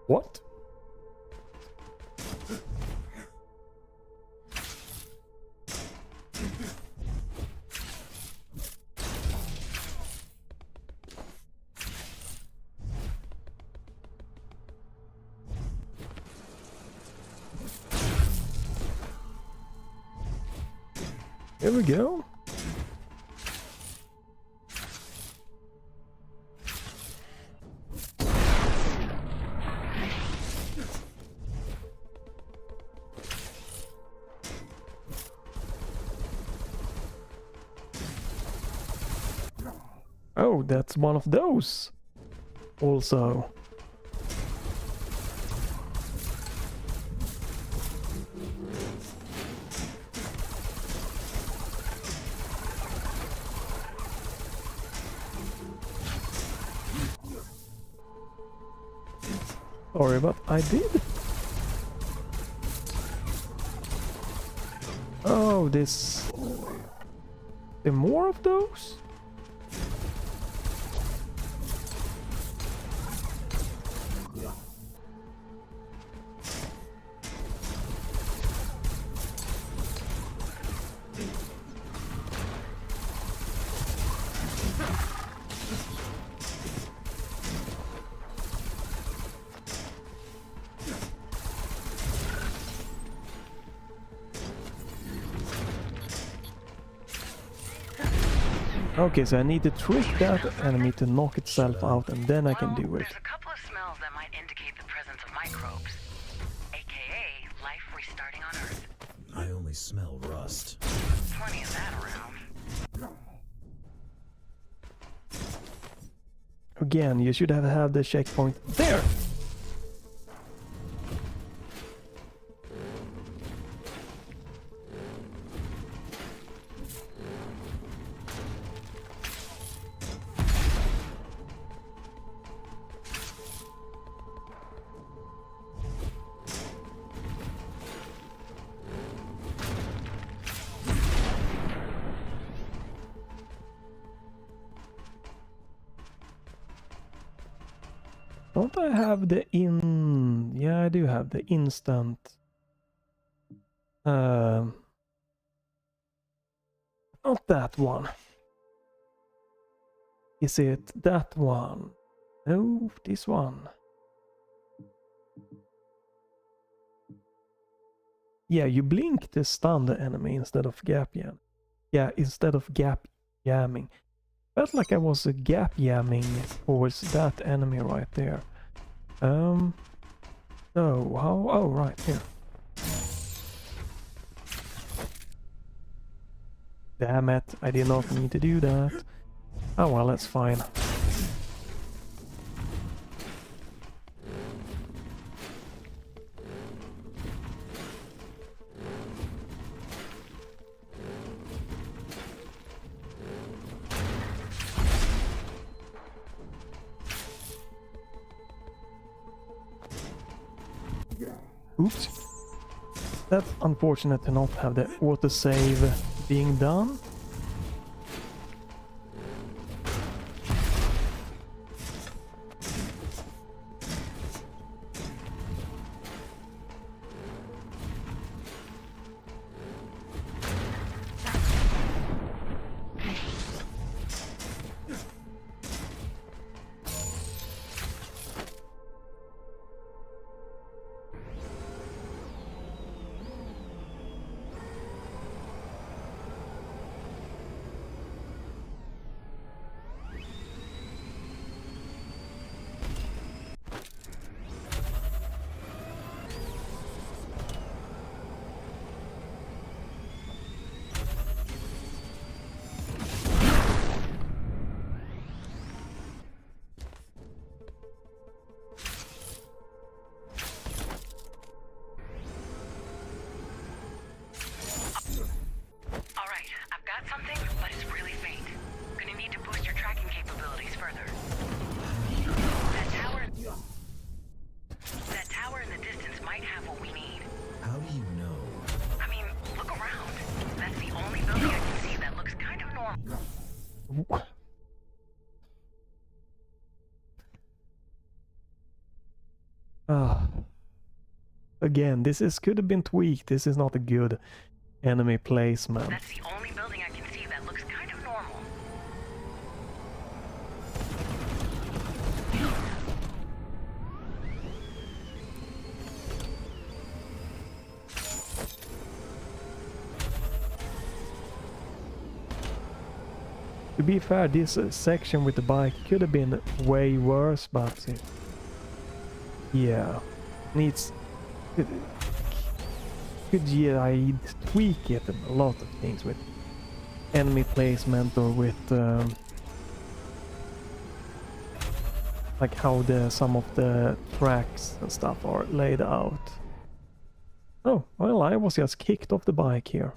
What? Here we go. Oh, that's one of those. Also. Sorry, but I did. Oh, this... There are more of those? Okay, so I need to trick that enemy to knock itself out, and then I can do it. There's a couple of smells that might indicate the presence of microbes, aka life restarting on Earth. I only smell rust. Plenty of that around. Again, you should have had the checkpoint there! Don't I have the Yeah, I do have the instant... Not that one. Is it that one? No, this one. Yeah, you blink to stun the enemy instead of gap jam. Yeah, instead of gap jamming. Felt like I was gap jamming towards that enemy right there. So how? Oh, right here. Damn it! I did not need to do that. Oh well, that's fine. Oops. That's unfortunate to not have the autosave being done. Ah. Again, could have been tweaked. This is not a good enemy placement. That's the only building I can see that looks kind of normal. To be fair, this section with the bike could have been way worse, but yeah, needs could I tweak it a lot of things with enemy placement or with like how some of the tracks and stuff are laid out. Oh, well, I was just kicked off the bike here.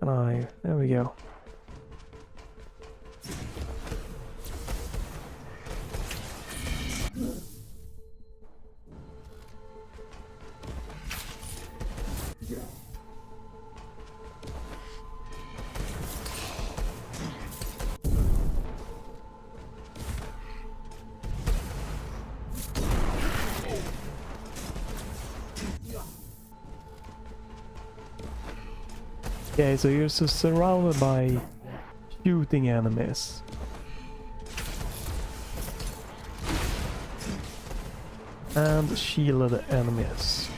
And there we go. Okay, so you're surrounded by shooting enemies. And shielded enemies.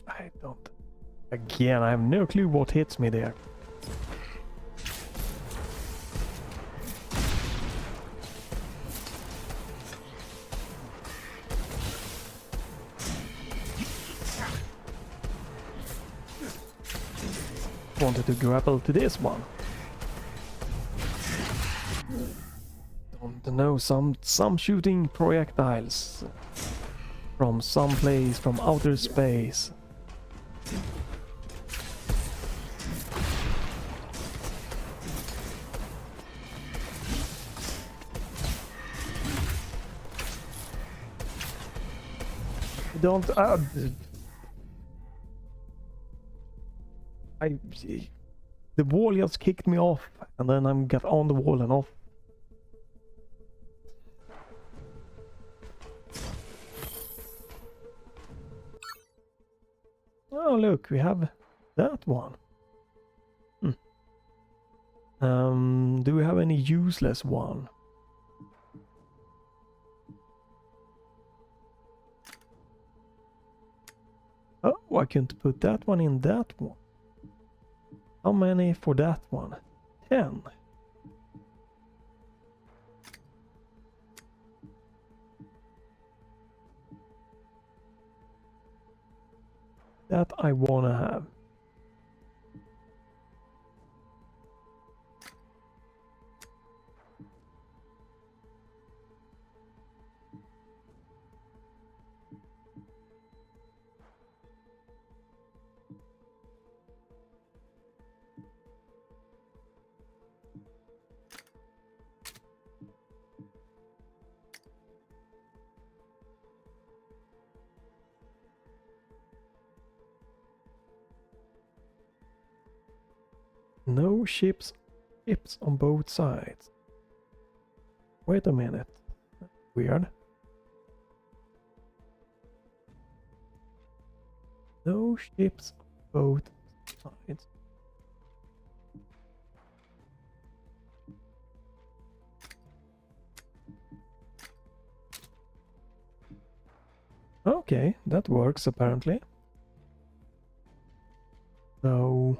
I don't... Again, I have no clue what hits me there. Wanted to grapple to this one. Don't know, some shooting projectiles from someplace from outer space. Don't the wall just kicked me off, and then I'm got on the wall and off. Oh look, we have that one. Do we have any useless one? Oh, I couldn't put that one in that one. How many for that one? 10. That I wanna have. No ships on both sides. Wait a minute. Weird. No ships on both sides. Okay, that works apparently. So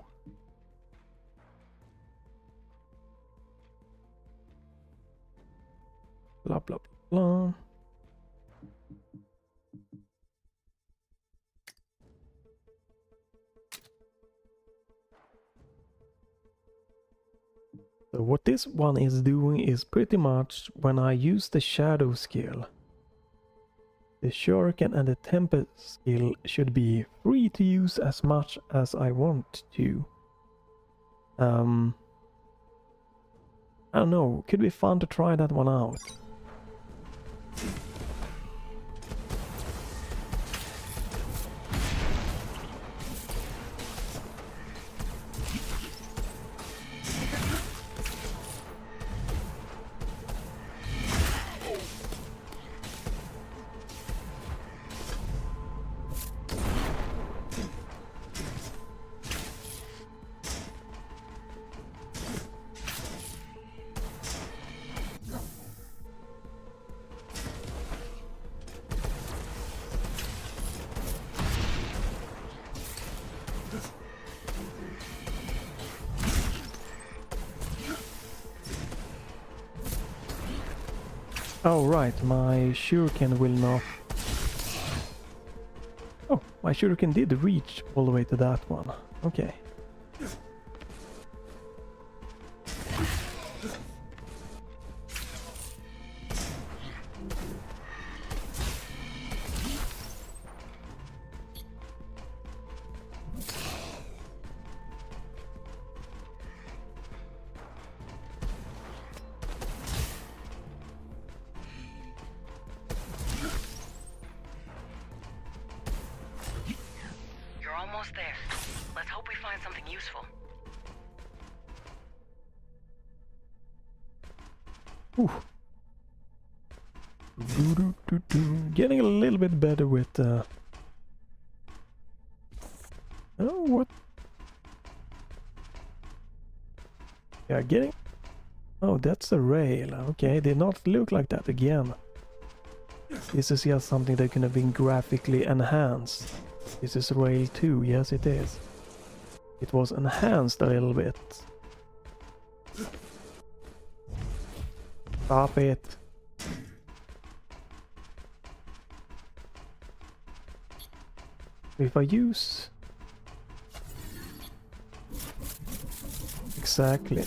blah blah blah. So what this one is doing is pretty much when I use the shadow skill, the shuriken and the tempest skill should be free to use as much as I want to. I don't know, could be fun to try that one out. Oh right, my shuriken will not... Oh, my shuriken did reach all the way to that one. Okay. You're almost there. Let's hope we find something useful. Ooh. Doo-doo-doo-doo. Getting a little bit better with oh, what? Yeah, getting... Oh, that's a rail. Okay, did not look like that again. This is just something that can have been graphically enhanced. This is rail 2, yes it is. It was enhanced a little bit. Stop it. If I use... Exactly.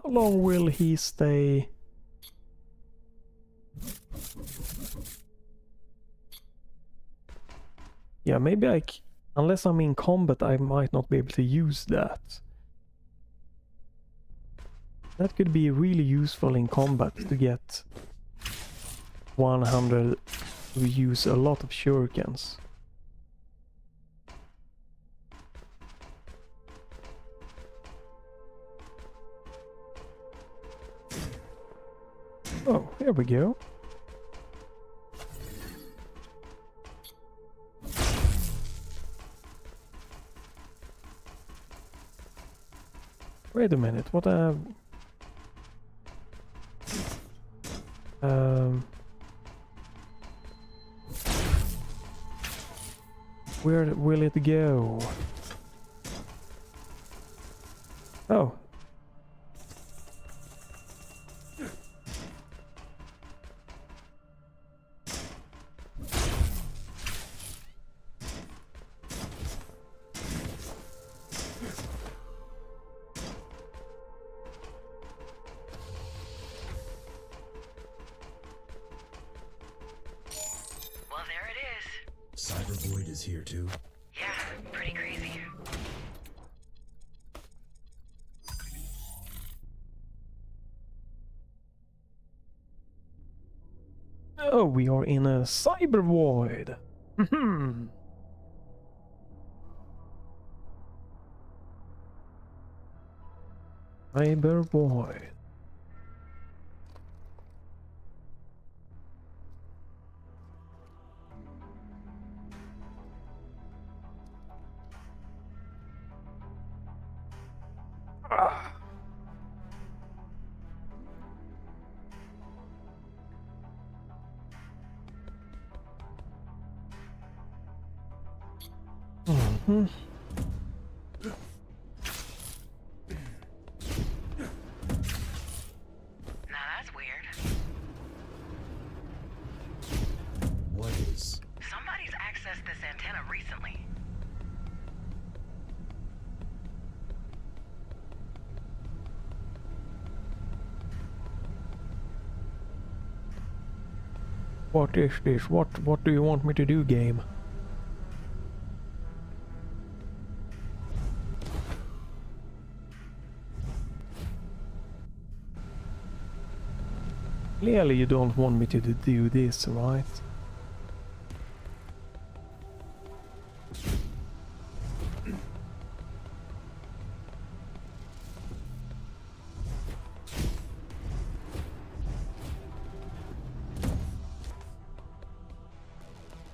How long will he stay? Yeah, maybe unless I'm in combat, I might not be able to use that. That could be really useful in combat to get 100 to use a lot of shurikens. Oh, here we go. Wait a minute, what where will it go? Oh. Well, there it is. Cyber Void is here too. Yeah, pretty crazy. Oh, we are in a cyber void. Cyber void. Mm-hmm. Now that's weird. What is? Somebody's accessed this antenna recently. What is this? What do you want me to do, game? Clearly you don't want me to do this, right?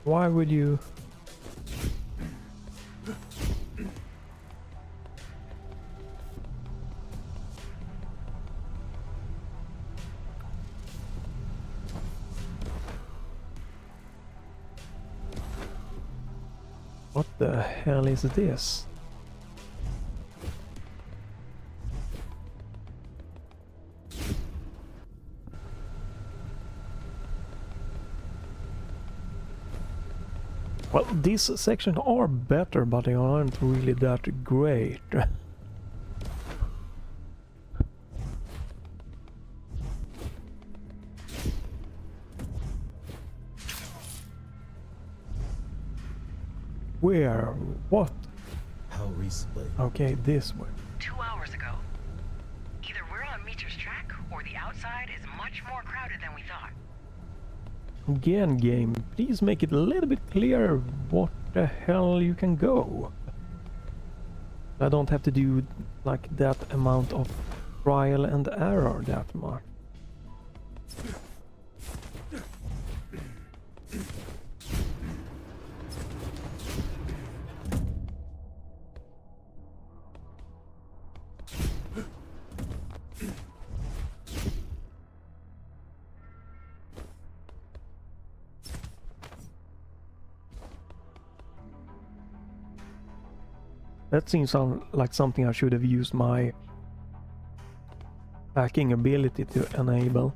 Why would you? What the hell is this? Well, these sections are better, but they aren't really that great. Where? What? How recently? Okay, this way. 2 hours ago. Either we're on Meter's track, or the outside is much more crowded than we thought. Again, game, please make it a little bit clearer what the hell you can go. I don't have to do like that amount of trial and error that much. That seems like something I should have used my hacking ability to enable.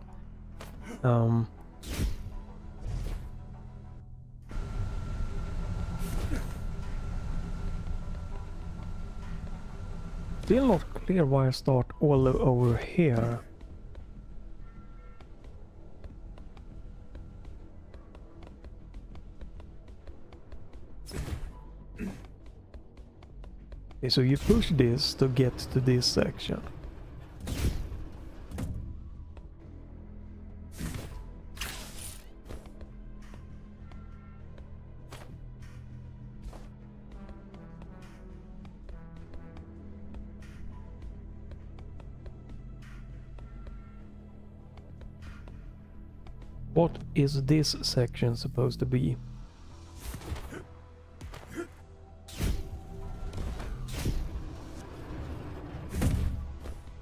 Still not clear why I start all over here. Okay, so you push this to get to this section. What is this section supposed to be?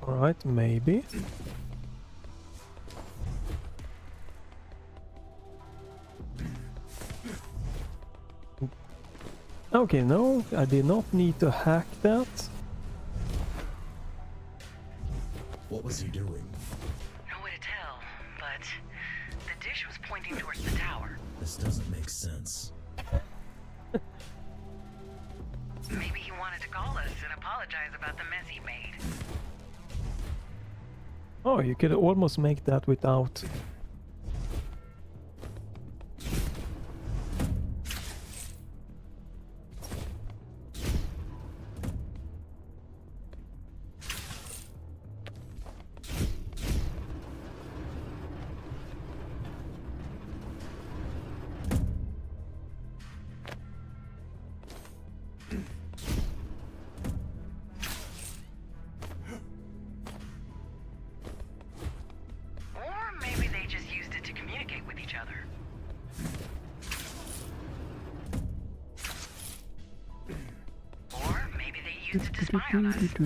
Alright, maybe. Okay, no, I did not need to hack that. What was he doing? No way to tell, but the dish was pointing towards the tower. This doesn't make sense. Maybe he wanted to call us and apologize about the mess he made. Oh, you could almost make that without...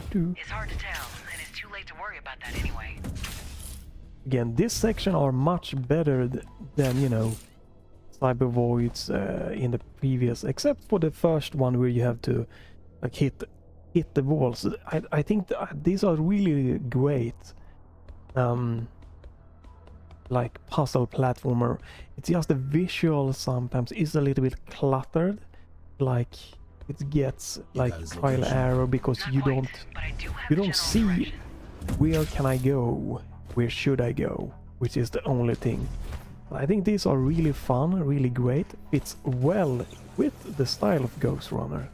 It's hard to tell, and it's too late to worry about that anyway. Again, this section are much better than, you know, Cyber Voids in the previous, except for the first one where you have to like hit the walls. I think these are really great, like puzzle platformer. It's just the visual sometimes is a little bit cluttered, like it gets like trial error because you don't see where can I go, where should I go, which is the only thing. I think these are really fun, really great. Fits well with the style of Ghostrunner.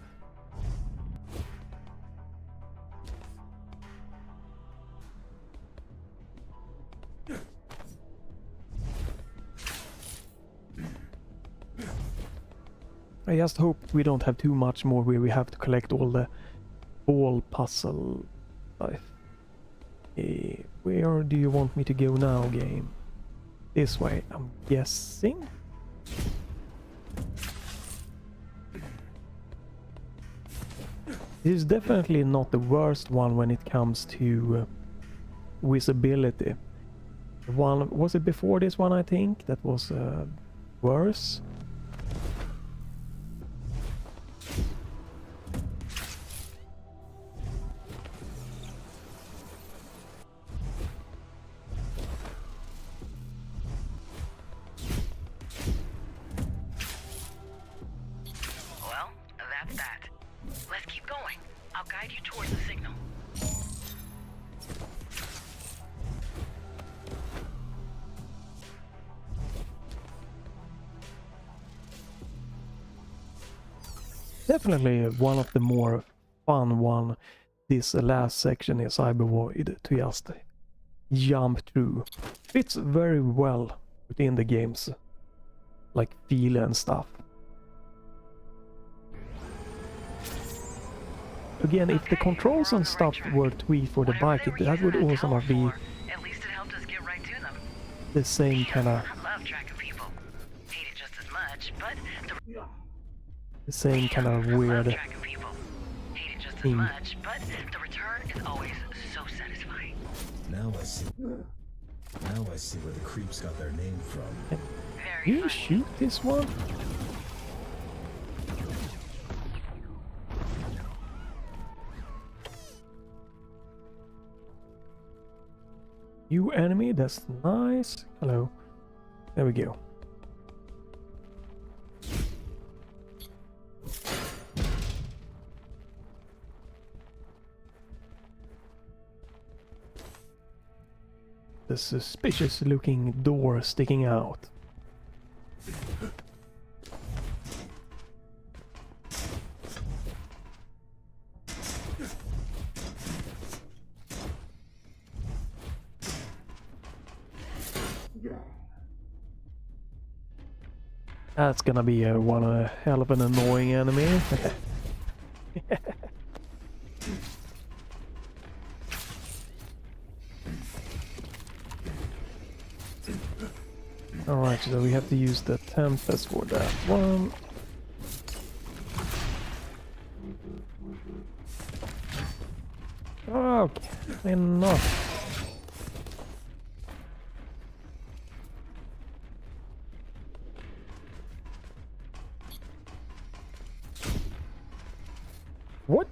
I just hope we don't have too much more where we have to collect all the ball puzzle stuff. Where do you want me to go now, game? This way, I'm guessing? This is definitely not the worst one when it comes to visibility. One, was it before this one, I think? That was worse. Well, that's that. Let's keep going. I'll guide you towards the signal. Definitely one of the more fun one, this last section is Cybervoid, to just jump through. Fits very well within the game's like feel and stuff. Again, if the controls and stuff were tweaked for the bike, that would also not be At least it helped us get right to them. the same kind of I love tracking people. Hate it just as much, but weird tracking people. Hate it just as thing. much, but the return is always so satisfying. Now I see. Now I see where the creeps got their name from. Very You funny. shoot this one? You enemy, that's nice. Hello. There we go. The suspicious looking door sticking out. That's gonna be one hell of an annoying enemy. Alright, so we have to use the Tempest for that one. Okay, enough. What?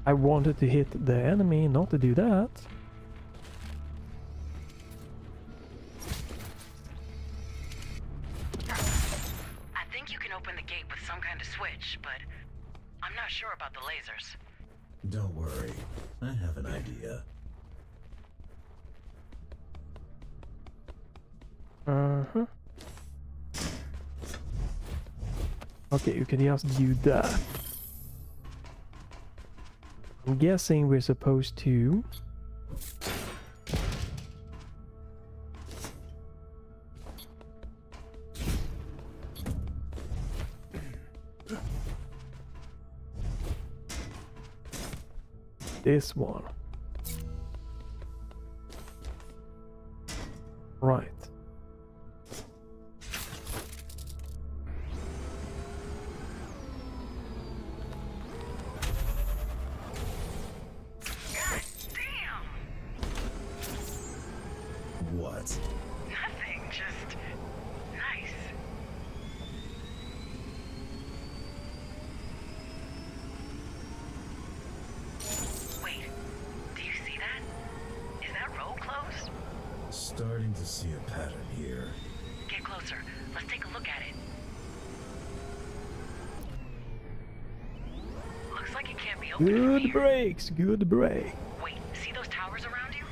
I wanted to hit the enemy, not to do that. I think you can open the gate with some kind of switch, but I'm not sure about the lasers. Don't worry, I have an idea. Uh-huh. Okay, you can just do that. I'm guessing we're supposed to... this one. Right. What? Nothing, just nice. Wait, closer. Let's take a look at it. Looks like it can't be opened from Good here. brakes, good brake. Wait, see those towers around you?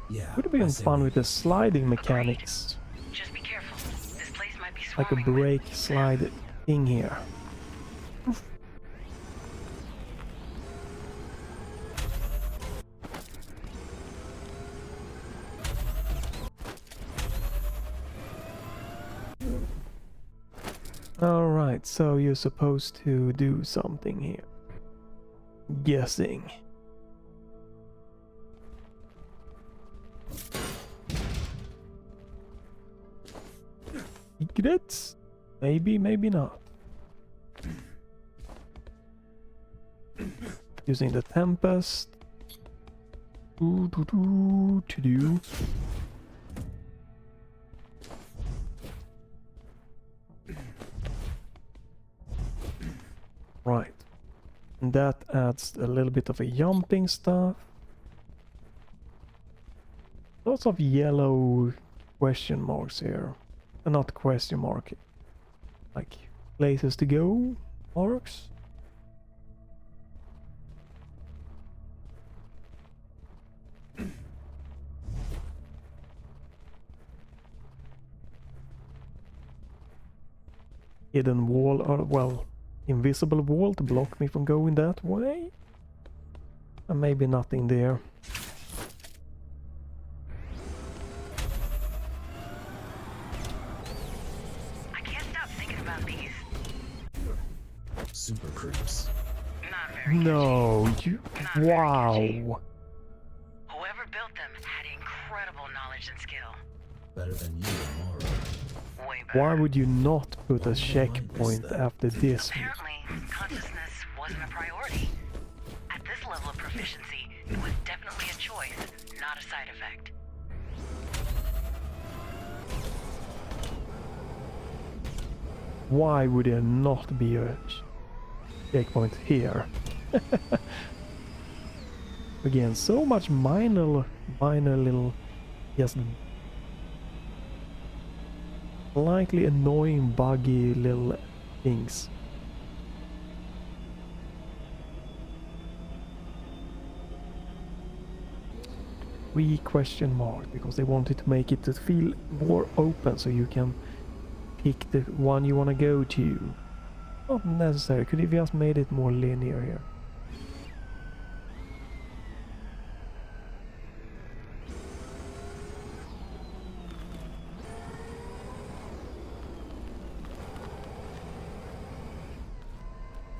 Yeah. Would have been I say fun we- with the sliding mechanics. Just be careful. This place might be Like a swarming with- brake slide thing here. Alright, so you're supposed to do something here. Guessing. Secrets? Maybe, maybe not. Using the Tempest. To do. Right. And that adds a little bit of a jumping stuff. Lots of yellow question marks here. Not question mark. Like places to go marks. Hidden wall, or well, invisible wall to block me from going that way. And maybe nothing there. I can't stop thinking about these. Super creeps. Not very No, you. Wow. Whoever built them had incredible knowledge and skill. Better than you tomorrow. Way better. Why would you not put a checkpoint after this? Apparently, consciousness wasn't a priority. At this level of proficiency, it was definitely a choice, not a side effect. Why would there not be a checkpoint here? Again, so much minor little, just slightly annoying, buggy little things. Question mark, because they wanted to make it to feel more open, so you can pick the one you want to go to. Not necessary. Could have just made it more linear here.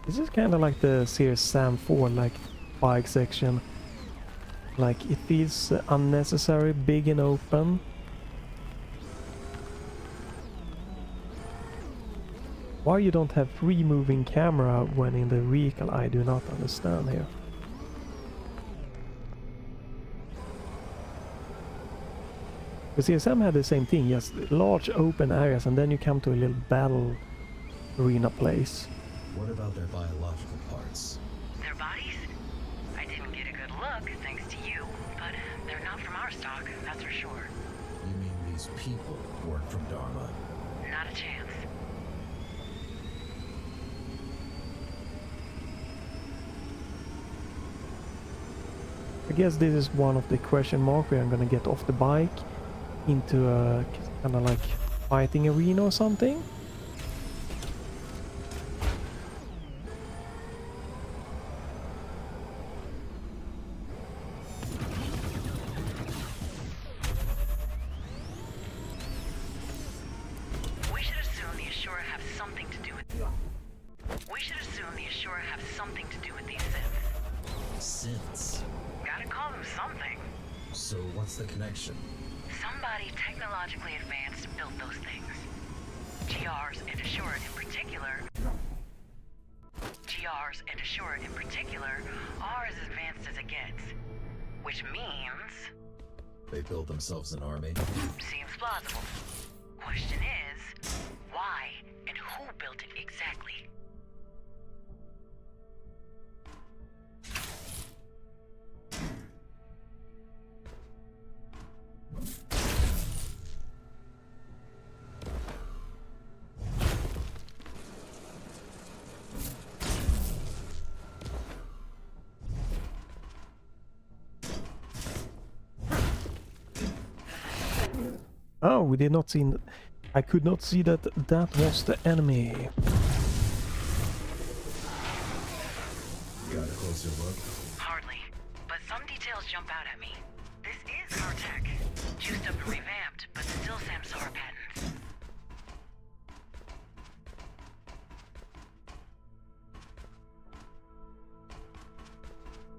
This is kind of like the Series Sam 4, like bike section. Like it feels unnecessary, big and open. Why you don't have free moving camera when in the vehicle, I do not understand here. The CSM had the same thing, yes, large open areas, and then you come to a little battle arena place. What about their biological parts? Their bodies? I didn't get a good look, thanks to you, but they're not from our stock, that's for sure. You mean these people weren't from Dharma? Not a chance. I guess this is one of the question mark where I'm gonna get off the bike into a kind of like fighting arena or something. We should assume the Ashura have something to do with... We should assume the Ashura have something to do with these synths. Synths. Gotta call them something. So what's the connection? Somebody technologically advanced built those things. GRs and Ashura in particular... GRs and Ashura in particular are as advanced as it gets. Which means... They build themselves an army? Seems plausible. Question is, why and who built it exactly? Oh, we did not see... I could not see that that was the enemy. Got a closer look? Hardly, but some details jump out at me. This is car tech. Juiced up and revamped, but still Samsara patents.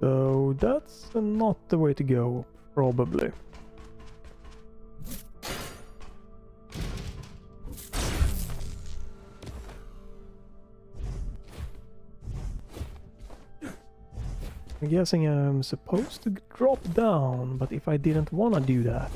So that's not the way to go, probably. I'm guessing I'm supposed to drop down, but if I didn't want to do that...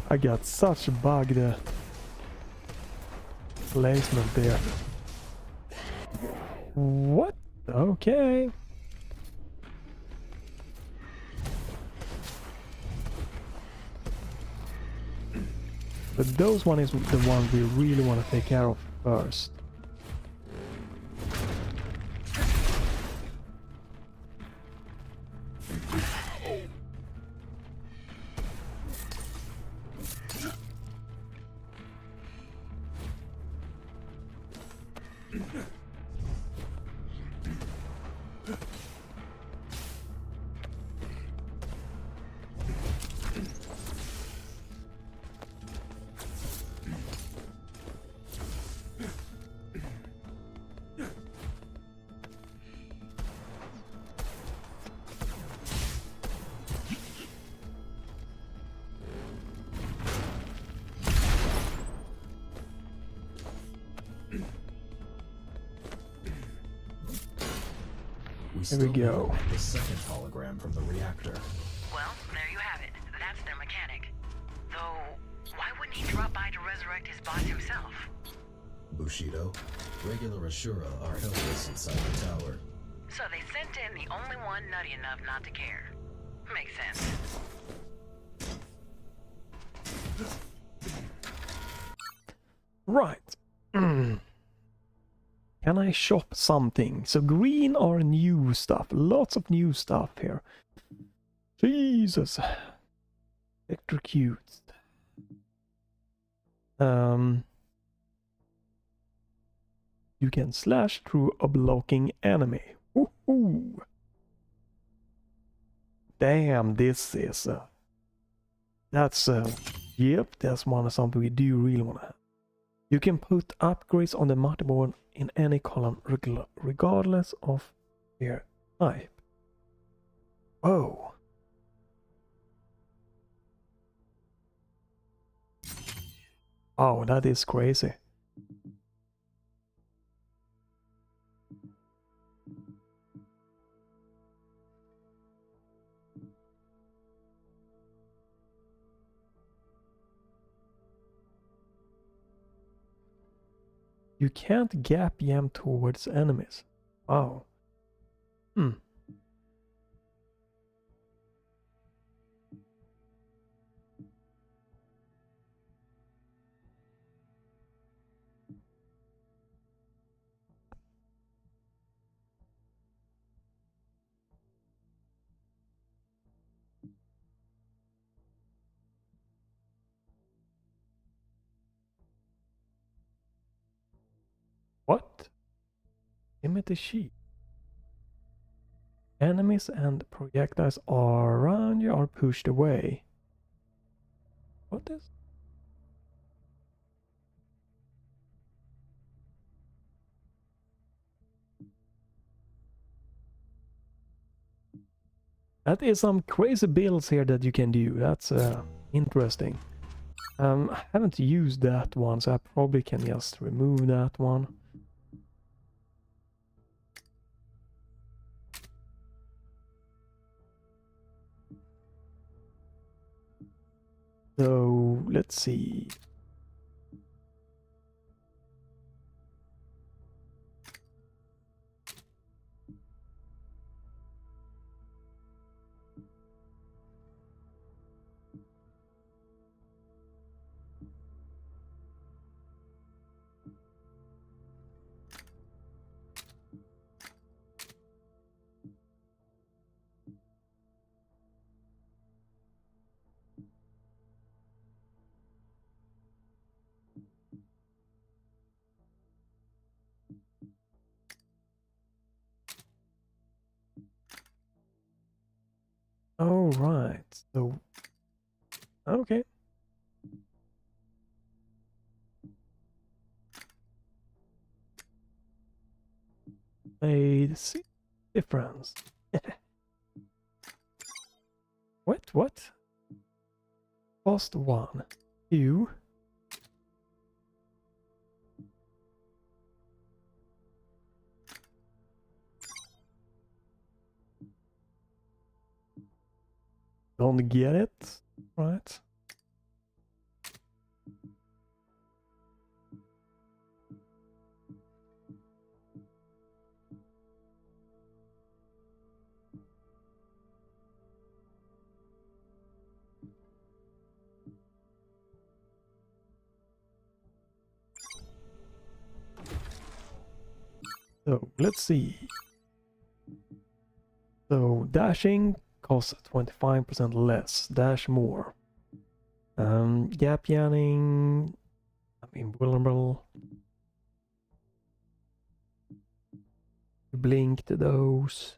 I got such a bugged placement there. What? Okay. But those one is the one we really want to take care of first. There we go. The second hologram from the reactor. Well, there you have it. That's their mechanic. Though, why wouldn't he drop by to resurrect his boss himself? Bushido, regular Ashura are helpless inside the tower. So they sent in the only one nutty enough not to care. Makes sense. Right. Can I shop something? So green are new stuff. Lots of new stuff here. Jesus. Electrocute. You can slash through a blocking enemy. Woohoo! Damn, this is that's yep, that's one of something we do really want to have. You can put upgrades on the motherboard in any column regardless of their type. Oh. Oh, that is crazy. You can't gap jam towards enemies. Wow. Proximity sheet. Enemies and projectiles are around you are pushed away. What is? That is some crazy builds here that you can do. That's interesting. I haven't used that one, so I probably can just remove that one. So let's see. All right. So okay. Made difference. What? Cost 1. You. Don't get it, right? So let's see. So dashing costs 25% less. Dash more. Gap yanning. I'm invulnerable. Blink to those.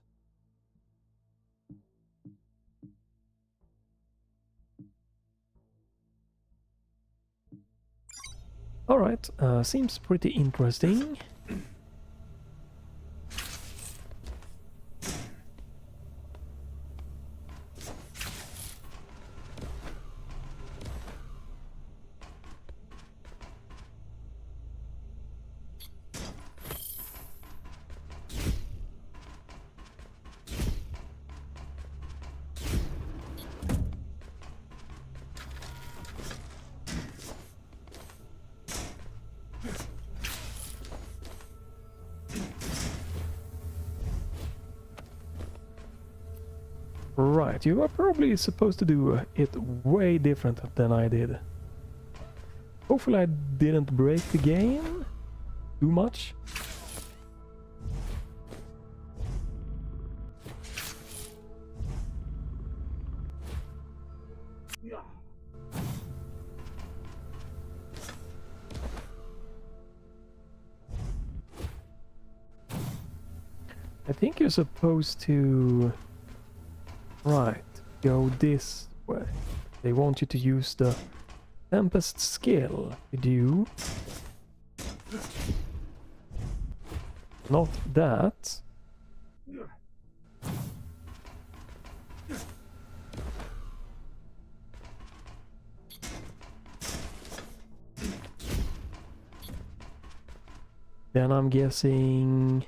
Alright, seems pretty interesting. Right, you are probably supposed to do it way different than I did. Hopefully I didn't break the game too much. I think you're supposed to... Right, go this way. They want you to use the Tempest skill. You do. Not that. Then I'm guessing...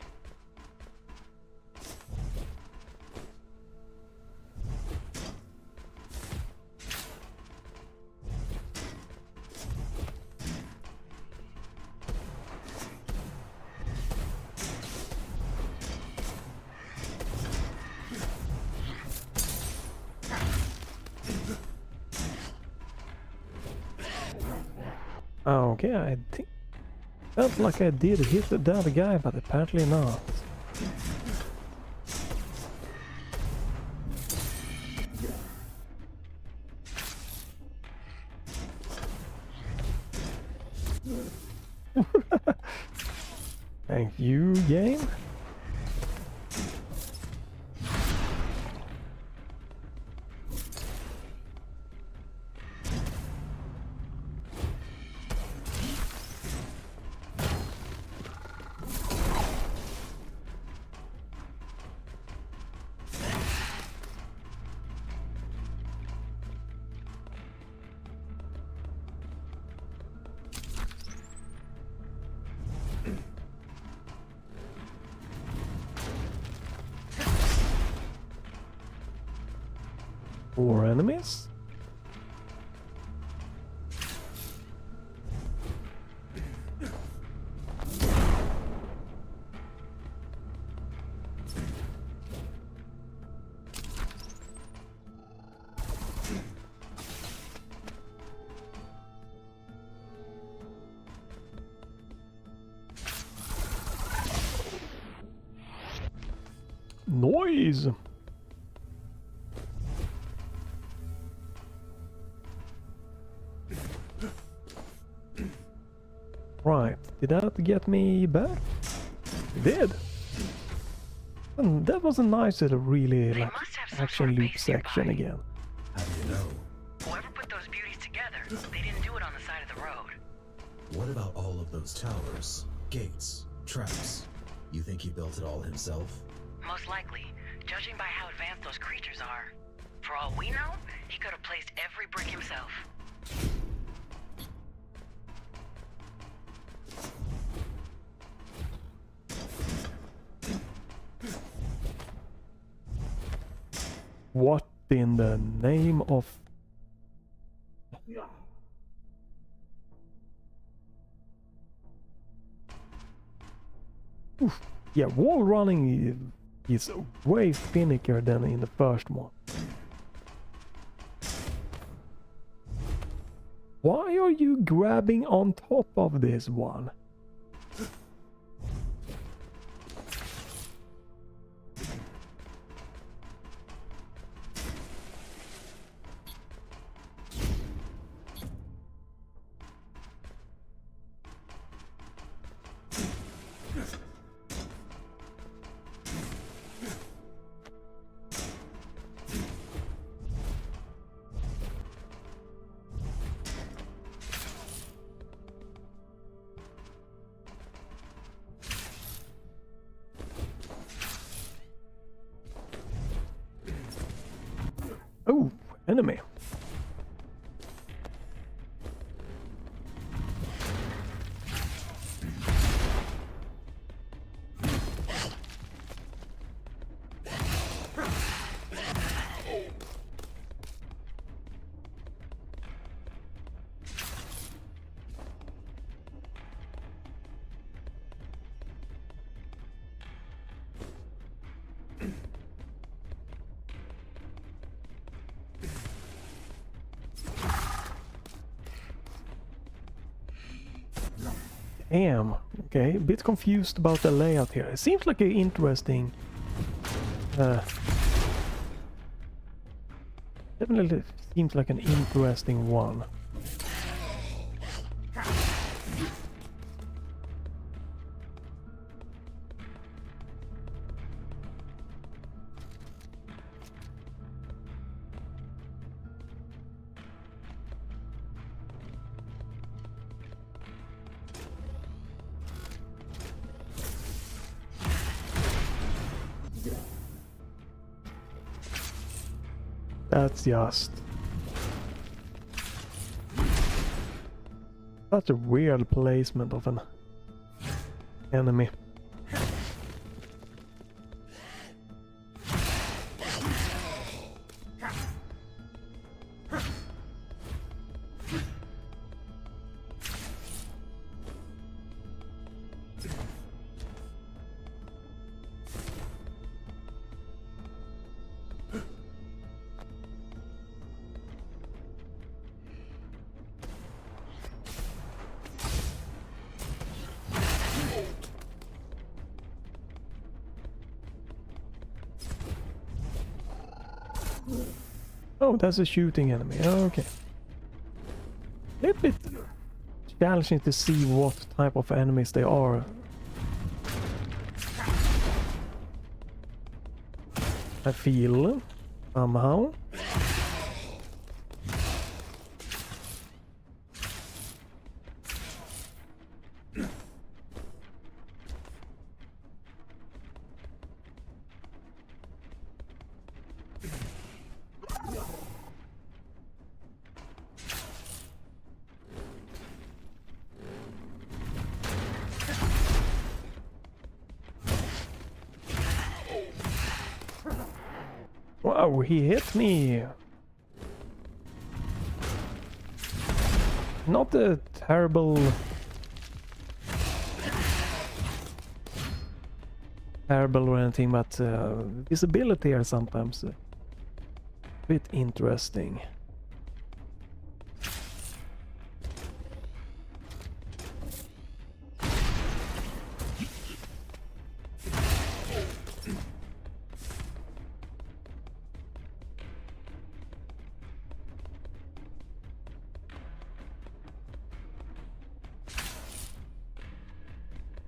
Okay, I think felt like I did hit the other guy, but apparently not. Thank you, game. More enemies? Noise! Right, did that get me back? It did. And that was a nice little really They like must have some action sort of loop base section nearby. again. How do you know? Whoever put those beauties together, they didn't do it on the side of the road. What about all of those towers, gates, traps? You think he built it all himself? Most likely, judging by how advanced those creatures are. For all we know, he could have placed every brick himself. What in the name of... Oof. Yeah, wall running is way finickier than in the first one. Why are you grabbing on top of this one? Oh, enemy. Damn, okay, a bit confused about the layout here. It seems like an interesting... definitely seems like an interesting one. That's just... such a weird placement of an enemy. Oh, that's a shooting enemy. Okay. A little bit challenging to see what type of enemies they are I feel somehow. Wow, he hit me. Not a terrible or anything, but visibility are sometimes a bit interesting.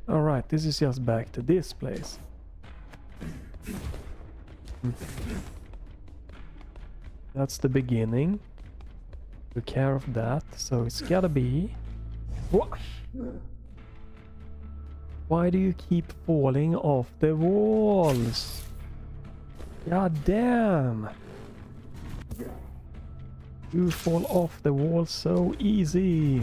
Alright, this is just back to this place. That's the beginning. Took care of that, so it's gotta be... What? Why do you keep falling off the walls? God damn! You fall off the wall so easy.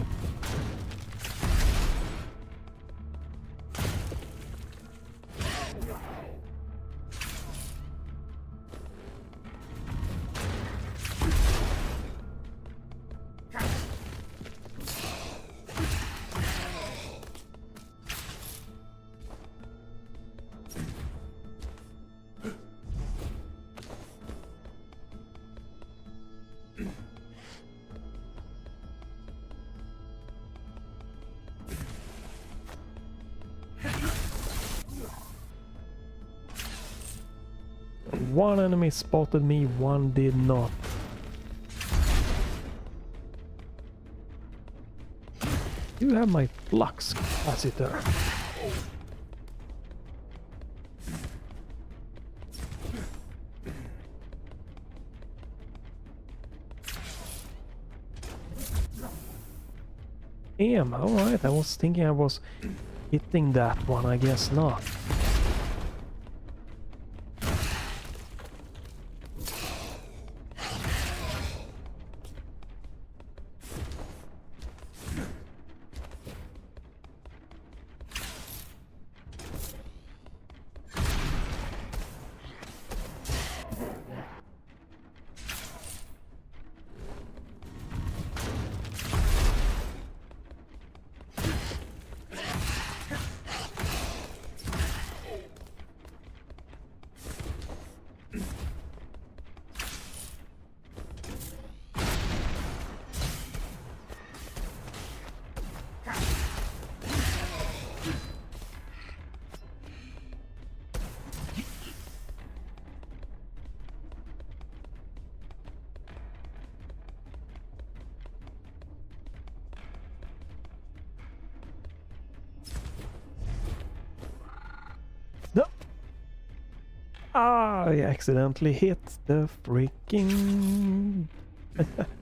One enemy spotted me, one did not. You have my flux capacitor. Damn, alright, I was thinking I was hitting that one, I guess not. No! I accidentally hit the freaking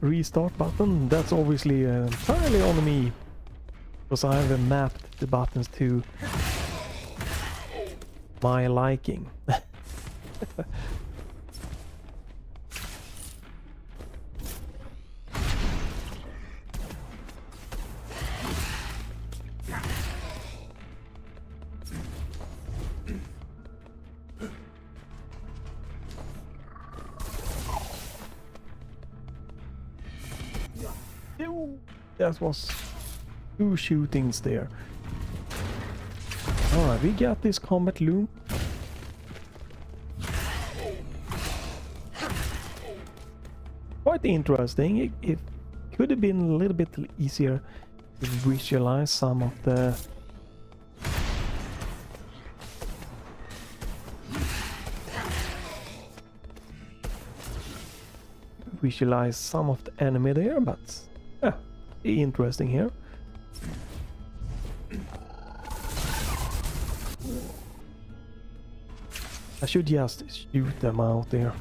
restart button. That's obviously entirely on me, because I have mapped the buttons to my liking. That was 2 shootings there. Alright, we got this combat loop. Quite interesting. It could have been a little bit easier to visualize some of the enemy there, but yeah, interesting here. I should just shoot them out there.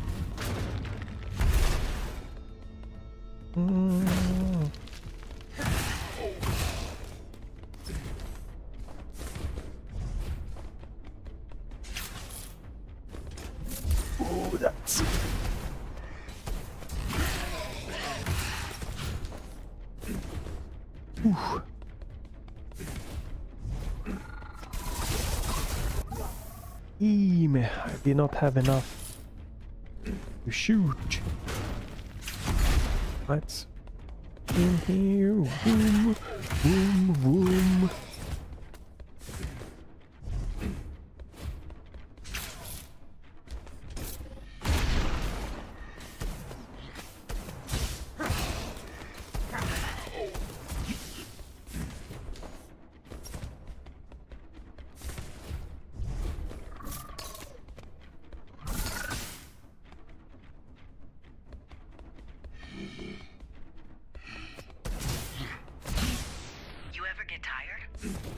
Oh, that's... Ooh. I did not have enough to shoot. Right. In here. Boom. Boom. Boom.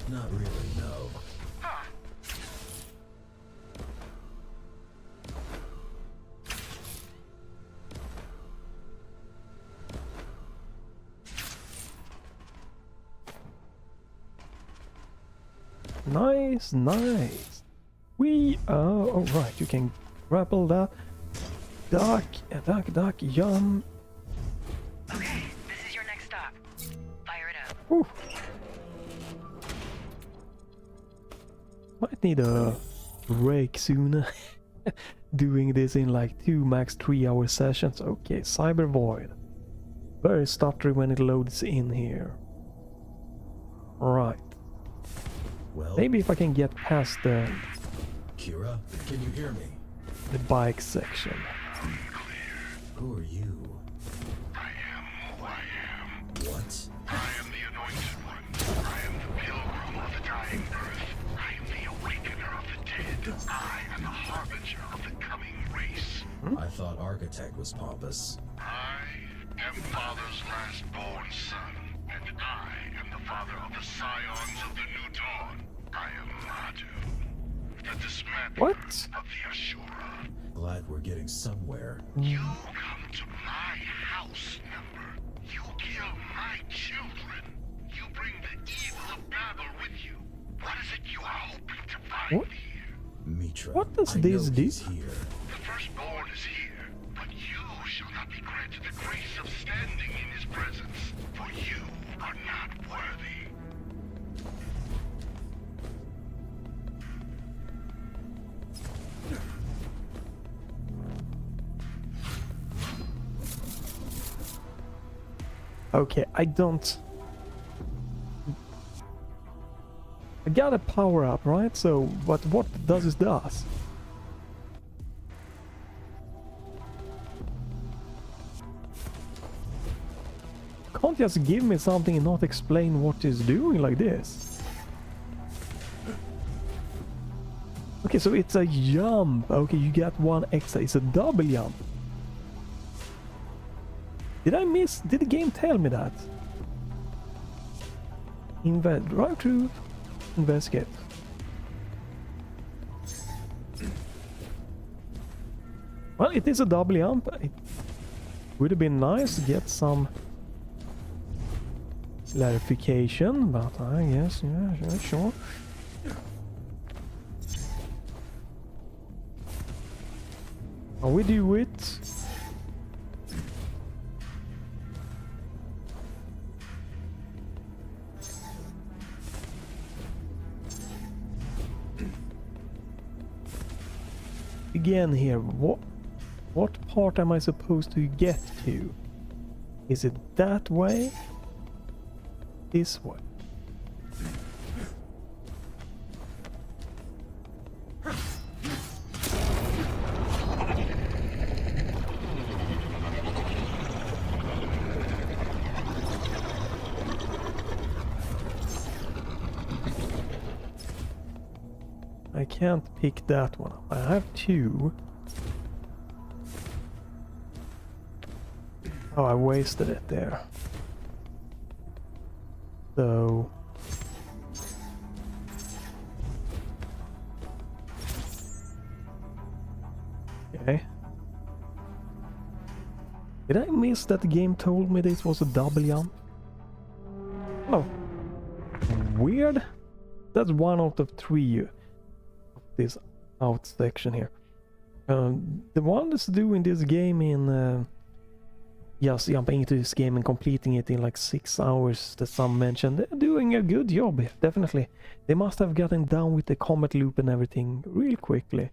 Not really, no. Huh. Nice, nice. We are... Oh, right, you can grapple that. Duck, duck, yum. Okay, this is your next stop. Fire it up. Ooh. Might need a break soon. Doing this in like 2 max 3 hour sessions. Okay, Cyber Void. Very stuttery when it loads in here. Right. Well, Maybe if I can get past the Kira, can you hear me? bike section. Who are you? I am who I am. What? I am the Anointed One. I am the Pilgrim of the Dying Earth. I am the Awakener of the Dead. I am the Harbinger of the coming race. I thought Architect was pompous. I am Father's last-born son, and I am the father of the Scions of the New Dawn. I am Madu, the dismantler What? of the Ashura. Glad we're getting somewhere. You come to my house, Number. You kill my children. You bring the evil of Babel with you. What is it you are hoping to find What? here? Mitra, What does I this know do? he's here. The firstborn is here, but you shall not be granted the grace of standing in his presence, for you are not worthy. Okay, I got a power up, right? So, but what does it does? Can't just give me something and not explain what it's doing like this. Okay, so it's a jump. Okay, you get one extra. It's a double jump. Did I miss? Did the game tell me that? Drive through. Investigate. Well, it is a double jump. It would have been nice to get some clarification, but I guess, yeah, sure. How we do it? Again here, what part am I supposed to get to? Is it that way? This way? I can't pick that one up. I have 2. Oh, I wasted it there. So... Did I miss that the game told me this was a double jump? Oh. Weird. That's 1 out of 3 of this out section here. The ones doing this game in just jumping into this game and completing it in like 6 hours that some mentioned, they're doing a good job here, definitely. They must have gotten down with the combat loop and everything real quickly.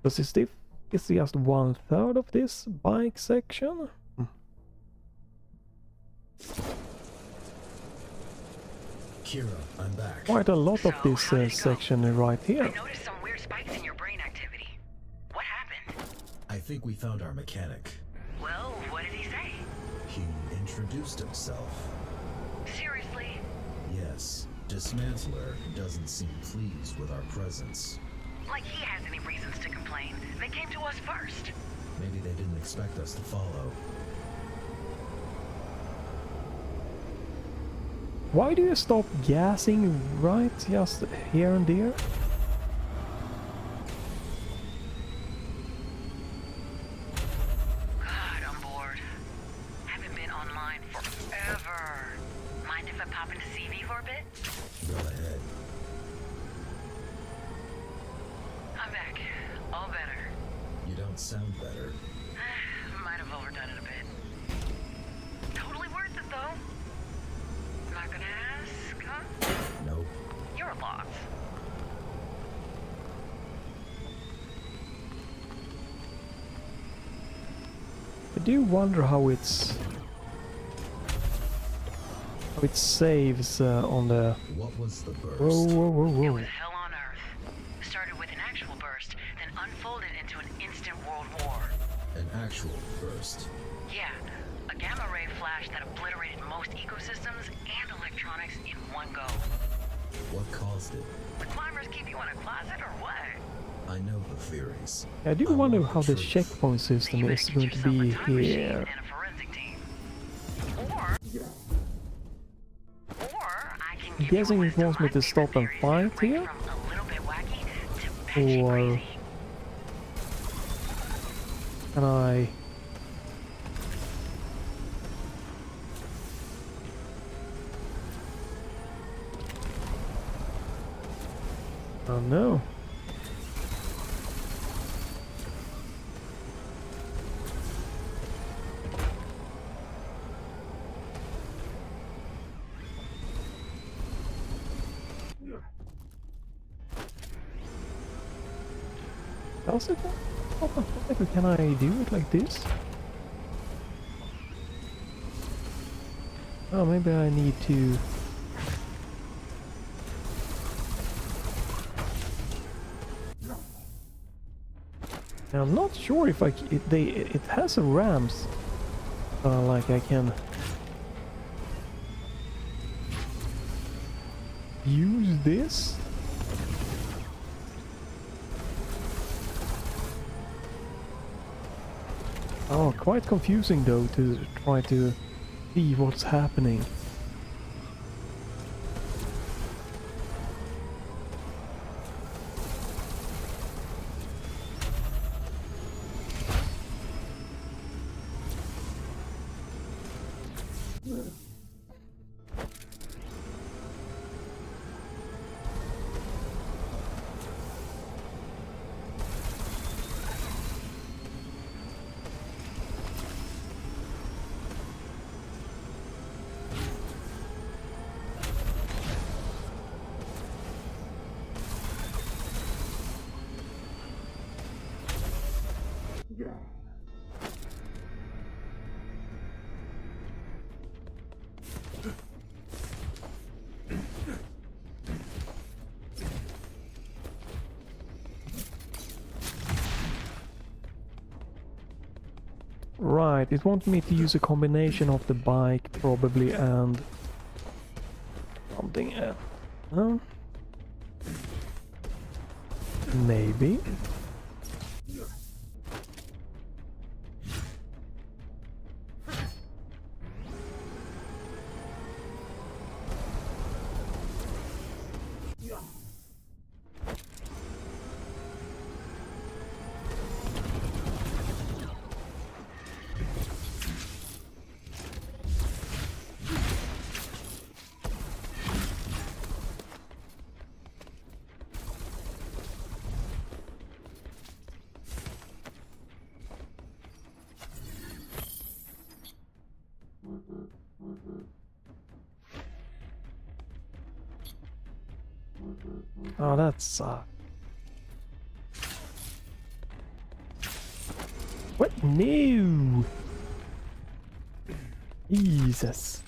Because it's just 1/3 of this bike section. Kira, I'm back. Quite a lot of So, this how did it go? section right here. I noticed some weird spikes in your brain activity. What happened? I think we found our mechanic. Well, what did he say? He introduced himself. Seriously? Yes, Dismantler doesn't seem pleased with our presence. Like he has any reasons to complain. They came to us first. Maybe they didn't expect us to follow. Why do you stop gassing right just here and there? God, I'm bored. Haven't been online forever. Mind if I pop into CV for a bit? Go ahead. I'm back. All better. You don't sound better. Might have overdone it a bit. Totally worth it, though. Not gonna ask, huh? Nope. You're a loss. I do wonder how it saves on the... What was the burst? Whoa, whoa, whoa, It whoa. was hell on Earth. Started with an actual burst, then unfolded into an instant world war. An actual burst. Yeah, a gamma ray flash that obliterated most ecosystems and electronics in one go. What caused it? The climbers keep you in a closet or what? I know the theories. I do I wonder want how the truth. checkpoint system You is better going get to yourself be a time machine here. and a forensic team. Or I can give Guessing you a it list of wants me my to stop and favorite theories fight that range here? from a little bit wacky to batshit Or... crazy. Can I... Oh no. Does it? Oh, can I do it like this? Oh, maybe I need to... I'm not sure if it has a ramps, like I can use this. Oh, quite confusing though to try to see what's happening. Right, it wants me to use a combination of the bike probably and something else. Huh? Maybe. Oh, that's what? No! Jesus.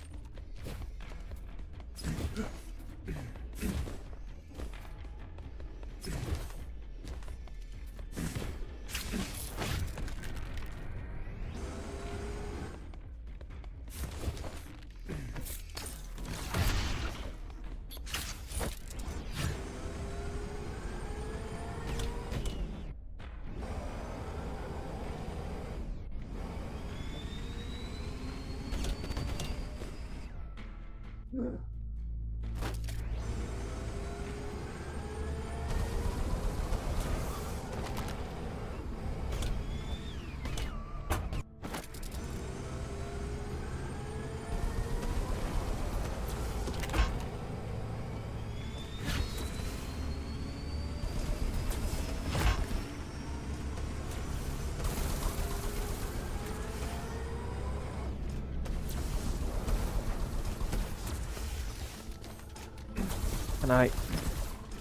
And I...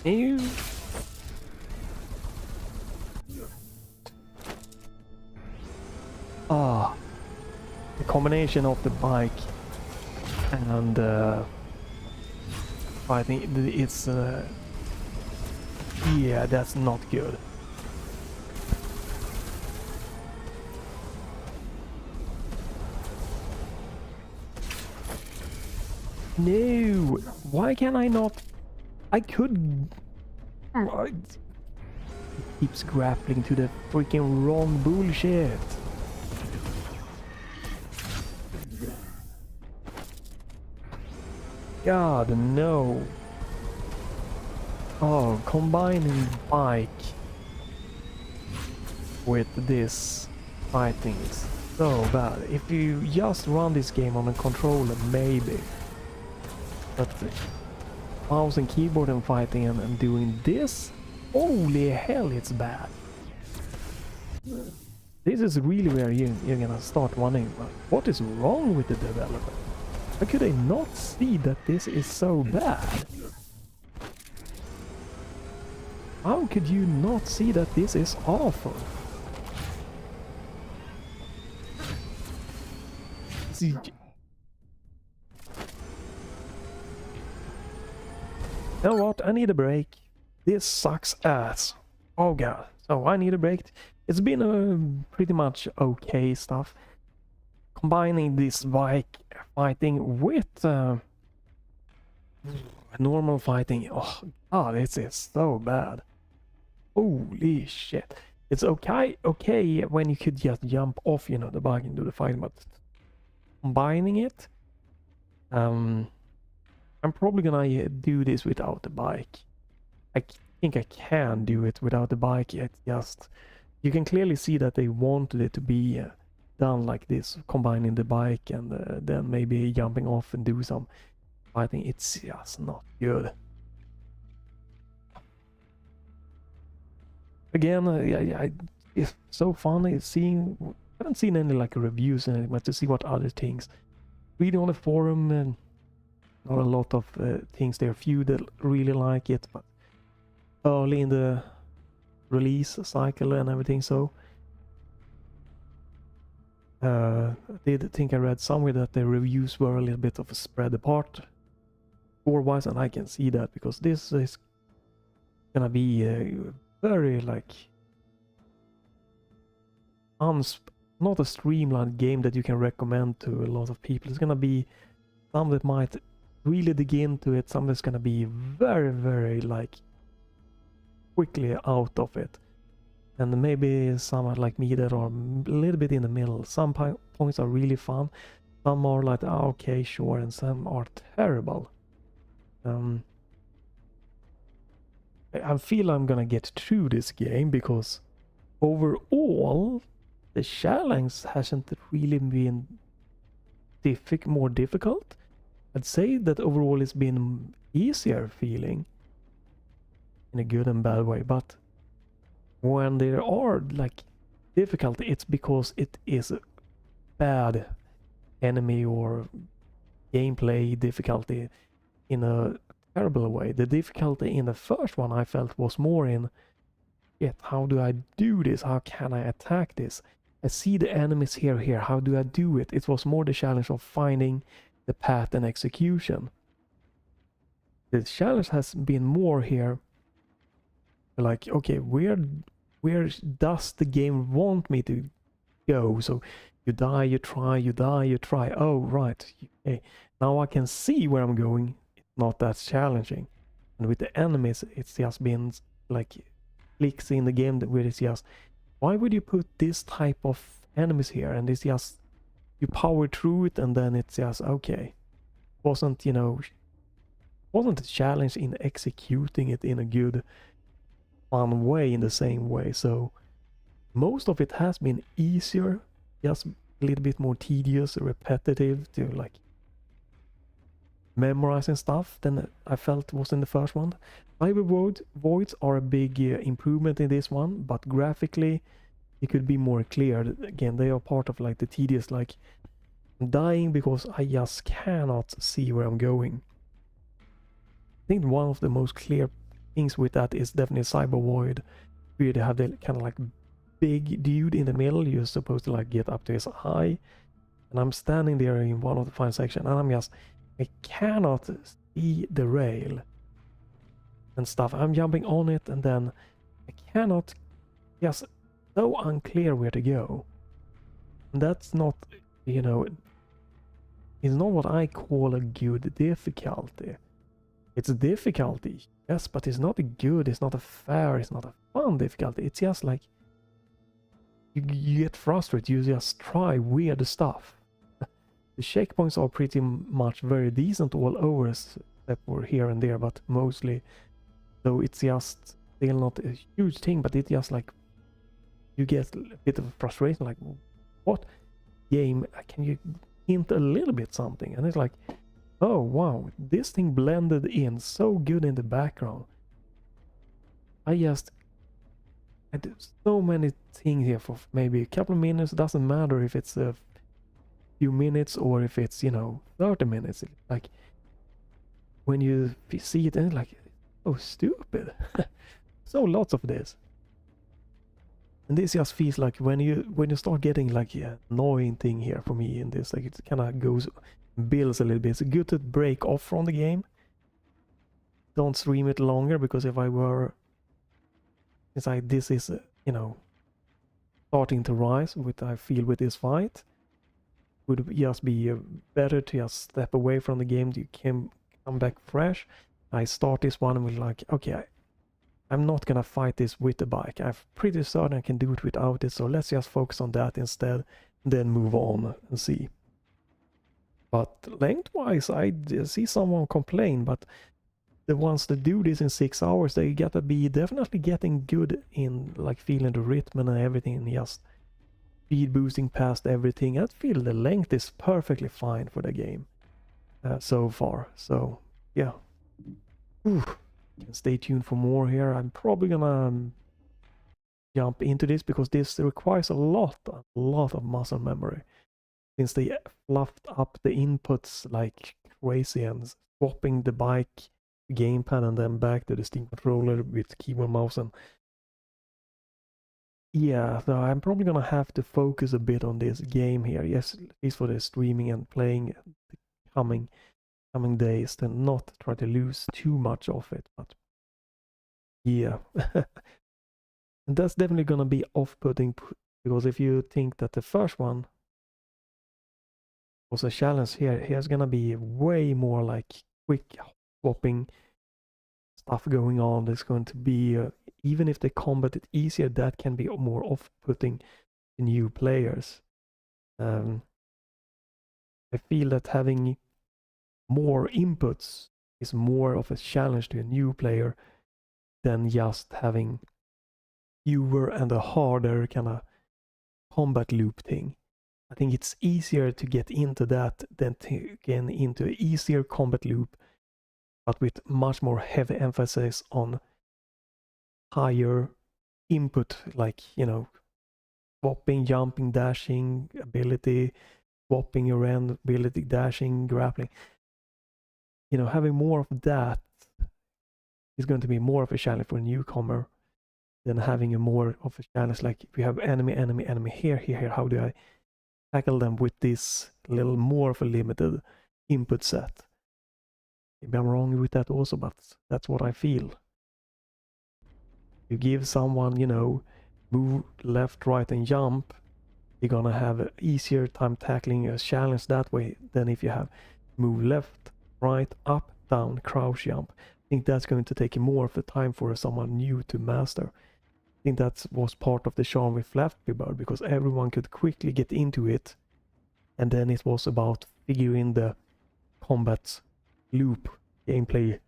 Ew. Ah, the combination of the bike and I think it's yeah, that's not good. No, why can I not? I could. It keeps grappling to the freaking wrong bullshit. God, no. Oh, combining bike with this fighting is so bad. If you just run this game on a controller, maybe. But mouse and keyboard and fighting and doing this, holy hell, it's bad. This is really where you're gonna start wondering, what is wrong with the developer? How could they not see that this is so bad? How could you not see that this is awful? See, you know what? I need a break. This sucks ass. Oh god. So I need a break. It's been pretty much okay stuff. Combining this bike fighting with normal fighting. Oh god, this is so bad. Holy shit. It's okay when you could just jump off, you know, the bike and do the fighting, but combining it, I'm probably gonna do this without the bike. I think I can do it without the bike. It's just, you can clearly see that they wanted it to be done like this, combining the bike and then maybe jumping off and do some fighting. It's just not good. Again, it's so funny seeing. I haven't seen any like reviews and anything, but to see what other things. Reading on the forum, and not a lot of things there. Few that really like it, but early in the release cycle and everything. So I did think I read somewhere that the reviews were a little bit of a spread apart score-wise, and I can see that because this is gonna be very like not a streamlined game that you can recommend to a lot of people. It's gonna be some that might really dig into it, some that's gonna be very, very like quickly out of it, and maybe some like me that are a little bit in the middle. Some points are really fun, some are like okay, sure, and some are terrible. I feel I'm gonna get through this game because overall the challenge hasn't really been more difficult. I'd say that overall it's been easier feeling in a good and bad way, but when there are like difficulty, it's because it is a bad enemy or gameplay difficulty in a terrible way. The difficulty in the first one I felt was more in, yet how do I do this? How can I attack this? I see the enemies here. How do I do it? It was more the challenge of finding the path and execution. The challenge has been more here, like, okay, where does the game want me to go? So you die, you try, you die, you try. Oh, right. Okay. Now I can see where I'm going. It's not that challenging. And with the enemies, it's just been like clicks in the game where it's just, why would you put this type of enemies here? And it's just, you power through it and then it's just, okay. Wasn't, you know, wasn't a challenge in executing it in a good, fun way, in the same way. So most of it has been easier, just a little bit more tedious, repetitive to like memorizing stuff than I felt was in the first one. Cyber voids are a big improvement in this one, but graphically it could be more clear. Again, they are part of like the tedious, like I'm dying because I just cannot see where I'm going. I think one of the most clear things with that is definitely Cyber Void, where they have the kind of like big dude in the middle. You're supposed to like get up to his eye, and I'm standing there in one of the final section, and I'm just, I cannot see the rail and stuff. I'm jumping on it, and then I cannot, just so unclear where to go. And that's not, you know, it's not what I call a good difficulty. It's a difficulty, yes, but it's not a good, it's not a fair, it's not a fun difficulty. It's just like, you get frustrated, you just try weird stuff. The checkpoints are pretty much very decent all over, except for here and there, but mostly. So it's just still not a huge thing, but it's just like, you get a bit of frustration, like, what game can you hint a little bit something? And it's like, oh wow, this thing blended in so good in the background. I did so many things here for maybe a couple of minutes. Doesn't matter if it's a few minutes or if it's, you know, 30 minutes. Like when you see it and it's like, oh stupid. So lots of this. And this just feels like when you start getting like annoying thing here for me in this, like it kind of builds a little bit. It's good to break off from the game. Don't stream it longer, because if I were, it's like this is, you know, starting to rise with, I feel, with this fight, would just be better to just step away from the game. You can come back fresh. I start this one and be like, okay, I'm not gonna fight this with the bike. I'm pretty certain I can do it without it, so let's just focus on that instead, and then move on and see. But lengthwise, I see someone complain, but the ones that do this in 6 hours, they gotta be definitely getting good in like feeling the rhythm and everything, and just speed boosting past everything. I feel the length is perfectly fine for the game so far. So yeah. Ooh. Stay tuned for more here. I'm probably gonna jump into this because this requires a lot of muscle memory, since they fluffed up the inputs like crazy and swapping the bike gamepad and then back to the Steam controller with keyboard mouse. And yeah, so I'm probably gonna have to focus a bit on this game here, yes, at least for the streaming and playing the coming days, to not try to lose too much of it. But yeah. And that's definitely gonna be off-putting, because if you think that the first one was a challenge, here's gonna be way more like quick swapping stuff going on. There's going to be even if the combat is easier, that can be more off-putting to new players. I feel that having more inputs is more of a challenge to a new player than just having fewer and a harder kind of combat loop thing. I think it's easier to get into that than to get into an easier combat loop, but with much more heavy emphasis on higher input, like, you know, swapping, jumping, dashing ability, swapping around ability, dashing, grappling. You know, having more of that is going to be more of a challenge for a newcomer than having a more of a challenge. Like if you have enemy here, how do I tackle them with this little more of a limited input set? Maybe I'm wrong with that also, but that's what I feel. You give someone, you know, move left, right, and jump, you're gonna have an easier time tackling a challenge that way than if you have move left, right, up, down, crouch, jump. I think that's going to take more of the time for someone new to master. I think that was part of the charm with Flappy Bird, because everyone could quickly get into it, and then it was about figuring the combat loop, gameplay,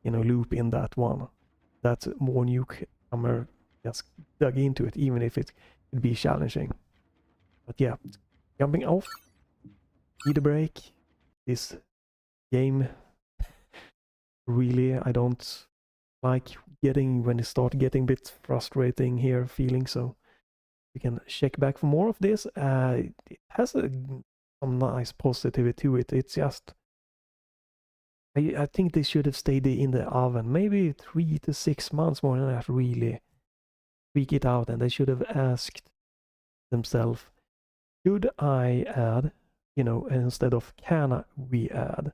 you know, loop in that one. That's more newcomer just dug into it, even if it could be challenging. But yeah, jumping off, need a break. This game, really, I don't like getting, when it start getting a bit frustrating here, feeling, so you can check back for more of this. It has some nice positivity to it. It's just, I think they should have stayed in the oven maybe 3 to 6 months more than that, really tweak it out, and they should have asked themselves, should I add, you know, instead of can we add?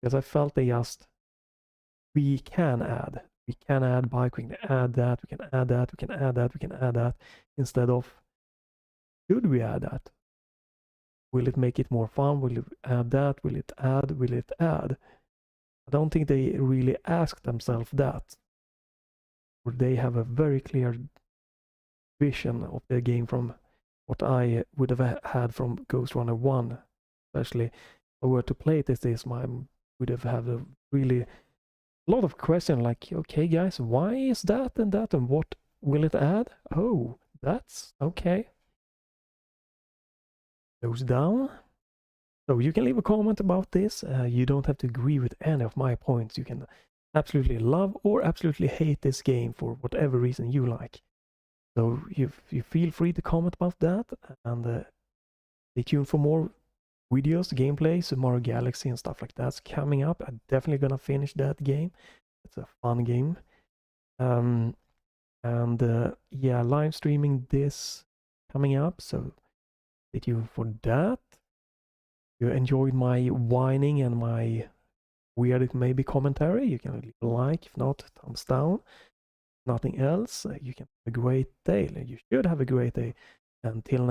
Because I felt they just, we can add bike, we can add that, we can add that, we can add that, we can add that, instead of should we add that? Will it make it more fun? Will it add that? Will it add? Will it add? I don't think they really asked themselves that. Or they have a very clear vision of the game from what I would have had from Ghostrunner 1. Especially if I were to play it as this, I would have had a really lot of questions like, okay guys, why is that and that, and what will it add? Oh, that's okay. Goes down. So you can leave a comment about this. You don't have to agree with any of my points. You can absolutely love or absolutely hate this game for whatever reason you like. So you feel free to comment about that, and stay tuned for more videos, gameplay, Super Mario Galaxy and stuff like that's coming up. I'm definitely gonna finish that game. It's a fun game. Yeah, live streaming this coming up, so stay tuned for that. If you enjoyed my whining and my weird maybe commentary, you can leave a like. If not, thumbs down. Nothing else, you can have a great day. You should have a great day. Until next